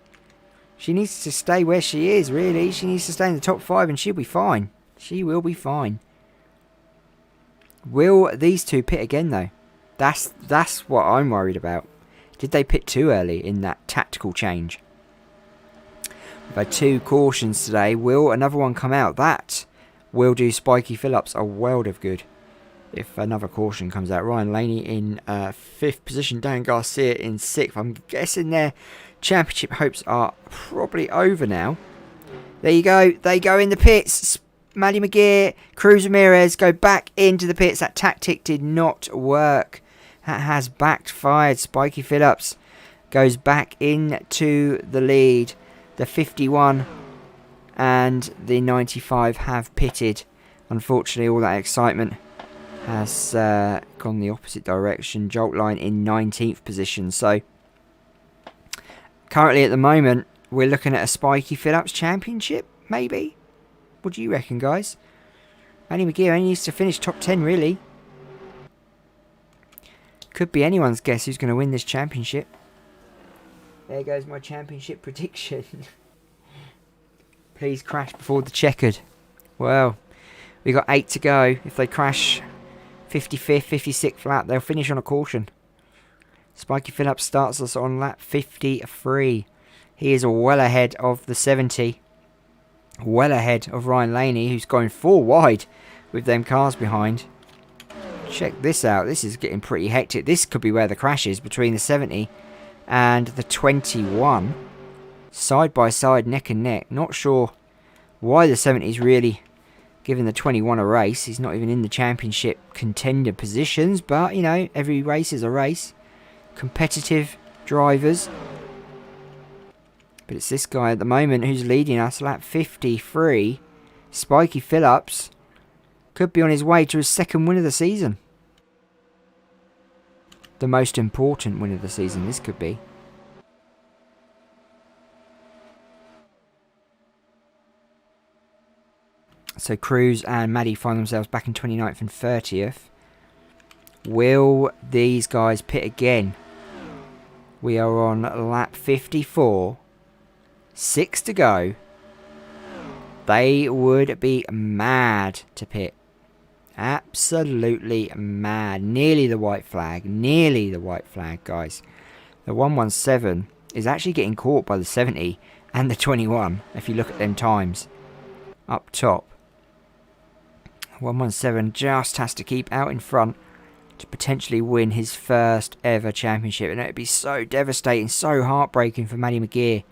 [SPEAKER 1] She needs to stay where she is, really. She needs to stay in the top 5 and she'll be fine. She will be fine. Will these two pit again, though? That's what I'm worried about. Did they pit too early in that tactical change? We've had 2 cautions today. Will another one come out? That will do Spiky Phillips a world of good. If another caution comes out. Ryan Laney in 5th position. Dan Garcia in 6th. I'm guessing their championship hopes are probably over now. There you go. They go in the pits. Maddie McGear, Cruz Ramirez go back into the pits. That tactic did not work. That has backfired. Spiky Phillips goes back into the lead. The 51 and the 95 have pitted. Unfortunately, all that excitement has gone the opposite direction. Jolt Line in 19th position. So, currently at the moment, we're looking at a Spiky Phillips championship, maybe? What do you reckon, guys? Maddie McGear only needs to finish top 10, really. Could be anyone's guess who's going to win this championship. There goes my championship prediction. Please crash before the checkered. Well, we got 8 to go. If they crash 55th, 56th lap, they'll finish on a caution. Spiky Phillips starts us on lap 53. He is well ahead of the 70. Well ahead of Ryan Laney, who's going 4 wide with them cars behind. Check this out. This is getting pretty hectic. This could be where the crash is between the 70 and the 21. Side by side, neck and neck. Not sure why the 70 is really giving the 21 a race. He's not even in the championship contender positions. But, you know, every race is a race. Competitive drivers. But it's this guy at the moment who's leading us. Lap 53. Spiky Phillips could be on his way to his 2nd win of the season. The most important win of the season this could be. So Cruz and Maddie find themselves back in 29th and 30th. Will these guys pit again? We are on lap 54. 6 to go. They would be mad to pit. Absolutely mad. Nearly the white flag. Nearly the white flag, guys. The 117 is actually getting caught by the 70 and the 21, if you look at them times. Up top. 117 just has to keep out in front to potentially win his 1st ever championship. And it would be so devastating, so heartbreaking for Maddie McGear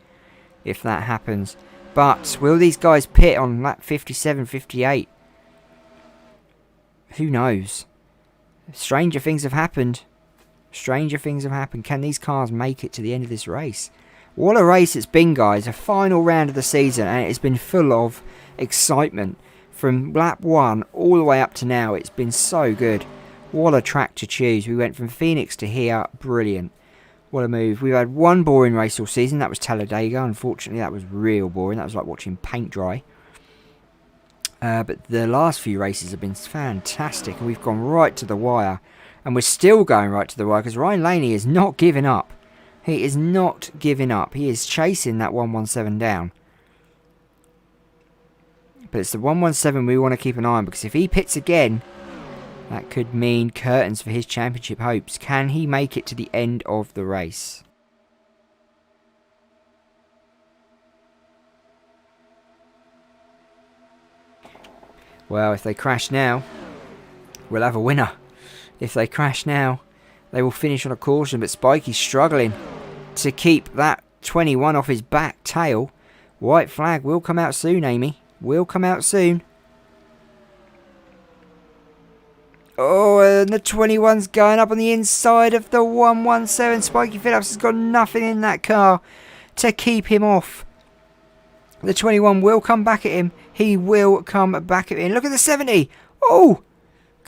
[SPEAKER 1] if that happens. But will these guys pit on lap 57, 58? Who knows? Stranger things have happened. Stranger things have happened. Can these cars make it to the end of this race? What a race it's been, guys. A final round of the season, and it's been full of excitement. From lap 1 all the way up to now, it's been so good. What a track to choose. We went from Phoenix to here. Brilliant. What a move. We've had one boring race all season. That was Talladega. Unfortunately, that was real boring. That was like watching paint dry. But the last few races have been fantastic. And we've gone right to the wire. And we're still going right to the wire because Ryan Laney is not giving up. He is not giving up. He is chasing that 117 down. But it's the 117 we want to keep an eye on, because if he pits again, that could mean curtains for his championship hopes. Can he make it to the end of the race? Well, if they crash now, we'll have a winner. If they crash now, they will finish on a caution. But Spiky's struggling to keep that 21 off his back tail. White flag will come out soon, Amy. Will come out soon. Oh, and the 21's going up on the inside of the 117. Spiky Phillips has got nothing in that car to keep him off. The 21 will come back at him. He will come back at him. Look at the 70. Oh,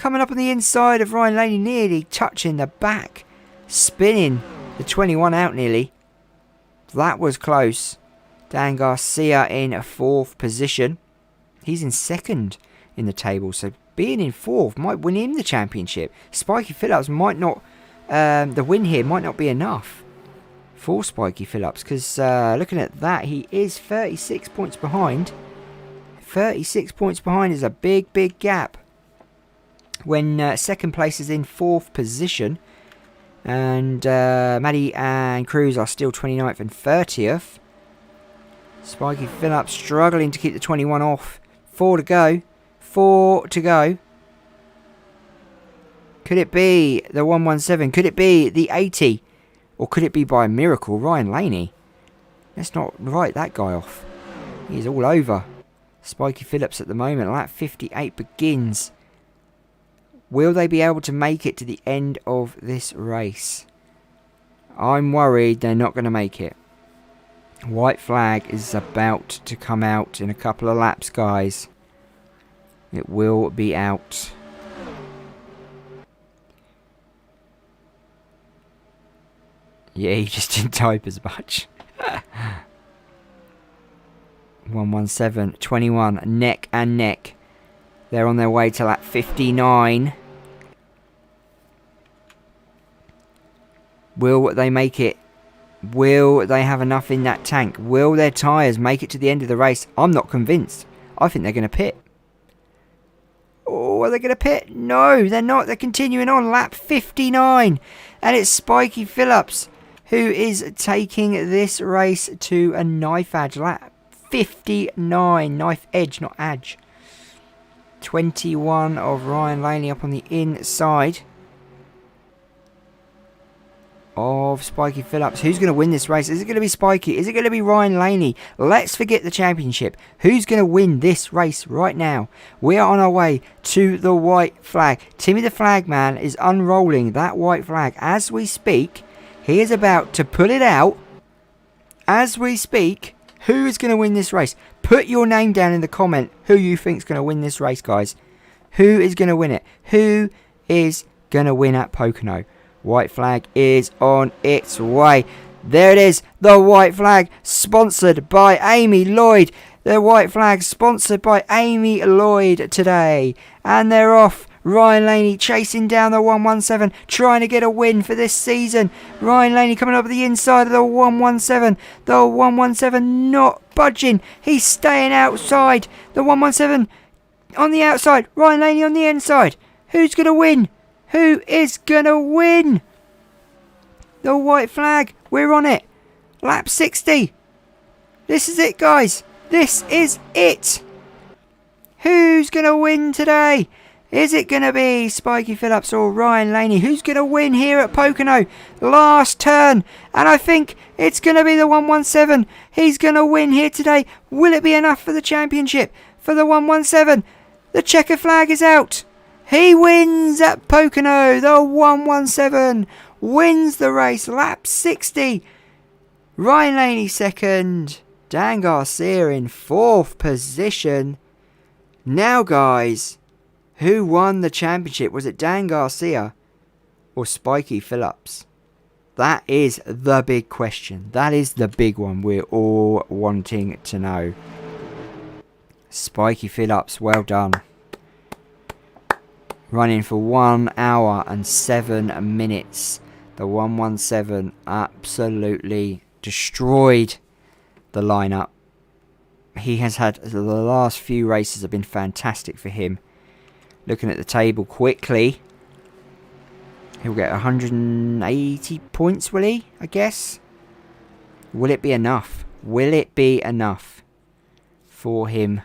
[SPEAKER 1] coming up on the inside of Ryan Laney, nearly touching the back. Spinning the 21 out nearly. That was close. Dan Garcia in 4th position. He's in 2nd in the table, so being in 4th might win him the championship. Spiky Phillips might not, the win here might not be enough for Spiky Phillips, because looking at that, he is 36 points behind. 36 points behind is a big, big gap. When 2nd place is in 4th position, and Maddie and Cruz are still 29th and 30th. Spiky Phillips struggling to keep the 21 off. 4 to go. 4 to go. Could it be the 117? Could it be the 80? Or could it be by a miracle Ryan Laney? Let's not write that guy off. He's all over Spiky Phillips at the moment. Lap 58 begins. Will they be able to make it to the end of this race? I'm worried they're not going to make it. White flag is about to come out in a couple of laps, guys. It will be out. Yeah, he just didn't type as much. 117, 21, neck and neck. They're on their way to lap 59. Will they make it? Will they have enough in that tank? Will their tyres make it to the end of the race? I'm not convinced. I think they're going to pit. Oh, are they going to pit? No, they're not. They're continuing on. Lap 59. And it's Spiky Phillips who is taking this race to a knife edge. Lap 59. Knife edge, not edge. 21 of Ryan Laney up on the inside of Spiky Phillips. Who's going to win this race? Is it going to be Spiky? Is it going to be Ryan Laney? Let's forget the championship. Who's going to win this race right now? We are on our way to the white flag. Timmy the Flagman is unrolling that white flag as we speak. He is about to pull it out as we speak. Who is going to win this race? Put your name down in the comment who you think is going to win this race, guys. Who is going to win it? Who is going to win at Pocono? White flag is on its way. There it is. The white flag sponsored by Amy Lloyd. The white flag sponsored by Amy Lloyd today. And they're off. Ryan Laney chasing down the 117, trying to get a win for this season. Ryan Laney coming up the inside of the 117. The 117 not budging. He's staying outside. The 117 on the outside. Ryan Laney on the inside. Who's going to win? Who is going to win? The white flag. We're on it. Lap 60. This is it, guys. This is it. Who's going to win today? Is it going to be Spiky Phillips or Ryan Laney? Who's going to win here at Pocono? Last turn. And I think it's going to be the 117. He's going to win here today. Will it be enough for the championship? For the 117. The checker flag is out. He wins at Pocono. The 117 wins the race. Lap 60. Ryan Laney second. Dan Garcia in 4th position. Now, guys, who won the championship? Was it Dan Garcia or Spiky Phillips? That is the big question. That is the big one we're all wanting to know. Spiky Phillips, well done. Running for 1 hour and 7 minutes. The 117 absolutely destroyed the lineup. He has had, the last few races have been fantastic for him. Looking at the table quickly, he'll get 180 points, will he? I guess. Will it be enough? Will it be enough for him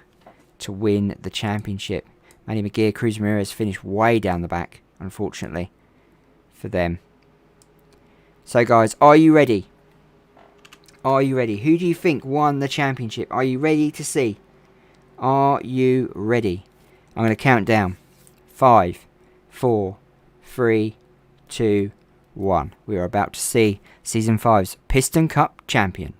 [SPEAKER 1] to win the championship? Manny McGear, Cruz Ramirez finished way down the back, unfortunately, for them. So, guys, are you ready? Are you ready? Who do you think won the championship? Are you ready to see? Are you ready? I'm going to count down. 5, 4, 3, 2, 1. We are about to see Season 5's Piston Cup champion.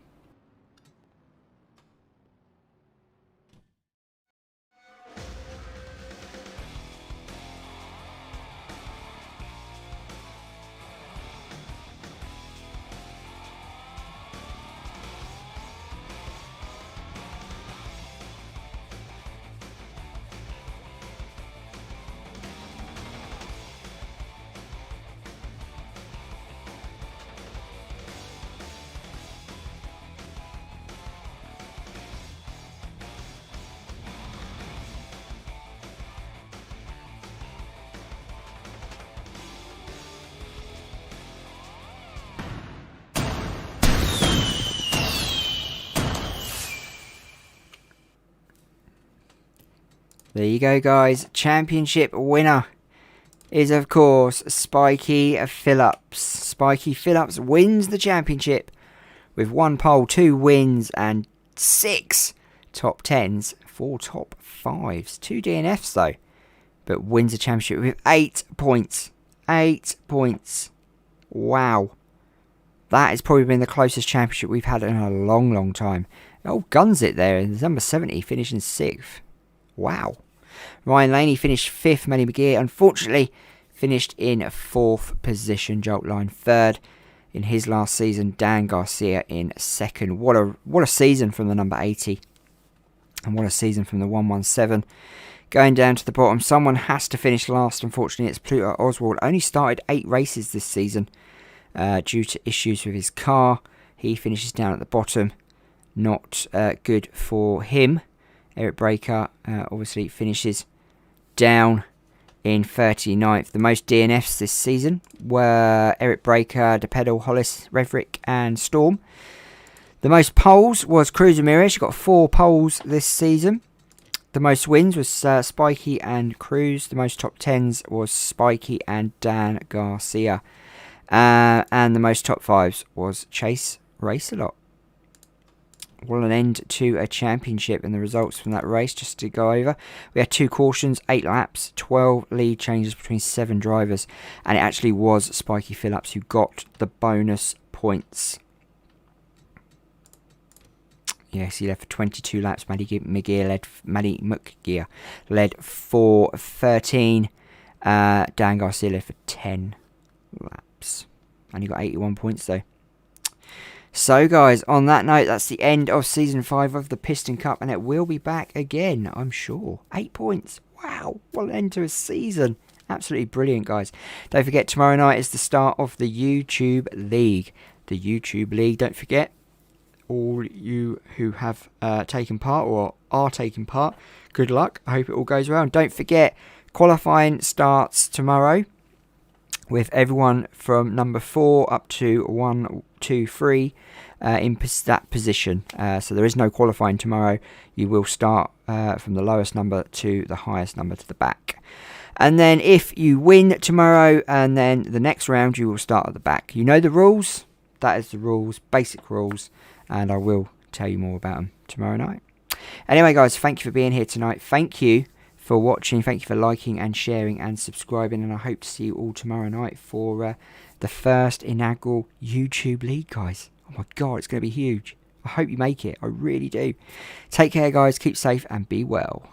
[SPEAKER 1] There you go, guys. Championship winner is, of course, Spiky Phillips. Spiky Phillips wins the championship with 1 pole, 2 wins, and 6 top 10s, 4 top 5s, 2 DNFs though, but wins the championship with 8 points. 8 points. Wow. That has probably been the closest championship we've had in a long, long time. Oh, guns it there. Number 70 finishing 6th. Wow. Ryan Laney finished 5th. Manny McGear, unfortunately, finished in 4th position. Jolt Line 3rd in his last season. Dan Garcia in 2nd. What a season from the number 80. And what a season from the 117. Going down to the bottom, someone has to finish last. Unfortunately, it's Pluto Oswald. Only started 8 races this season due to issues with his car. He finishes down at the bottom. Not good for him. Eric Breaker obviously finishes down in 39th. The most DNFs this season were Eric Breaker, DePedal, Hollis, Reverick and Storm. The most poles was Cruz Ramirez. She got 4 poles this season. The most wins was Spiky and Cruz. The most top 10s was Spiky and Dan Garcia. And the most top 5s was Chase Race-A-Lot. What an end to a championship, and the results from that race just to go over. We had 2 cautions, 8 laps, 12 lead changes between 7 drivers, and it actually was Spiky Phillips who got the bonus points. Yes, he led for 22 laps. Maddie McGear led for 13. Dan Garcia led for 10 laps. And he got 81 points though. So guys, on that note, that's the end of Season 5 of the Piston Cup, and it will be back again, I'm sure. 8 points. Wow, what an end to a season. Absolutely brilliant, guys. Don't forget, tomorrow night is the start of the YouTube League. The YouTube League, don't forget, all you who have taken part or are taking part, good luck. I hope it all goes well. And don't forget, qualifying starts tomorrow with everyone from number 4 up to 1, 2, 3 in that position. So there is no qualifying tomorrow. You will start from the lowest number to the highest number to the back. And then if you win tomorrow, and then the next round, you will start at the back. You know the rules. That is the rules, basic rules. And I will tell you more about them tomorrow night. Anyway, guys, thank you for being here tonight. Thank you for watching. Thank you for liking and sharing and subscribing. And I hope to see you all tomorrow night for the first inaugural YouTube League, guys. Oh my God, it's going to be huge. I hope you make it. I really do. Take care, guys. Keep safe and be well.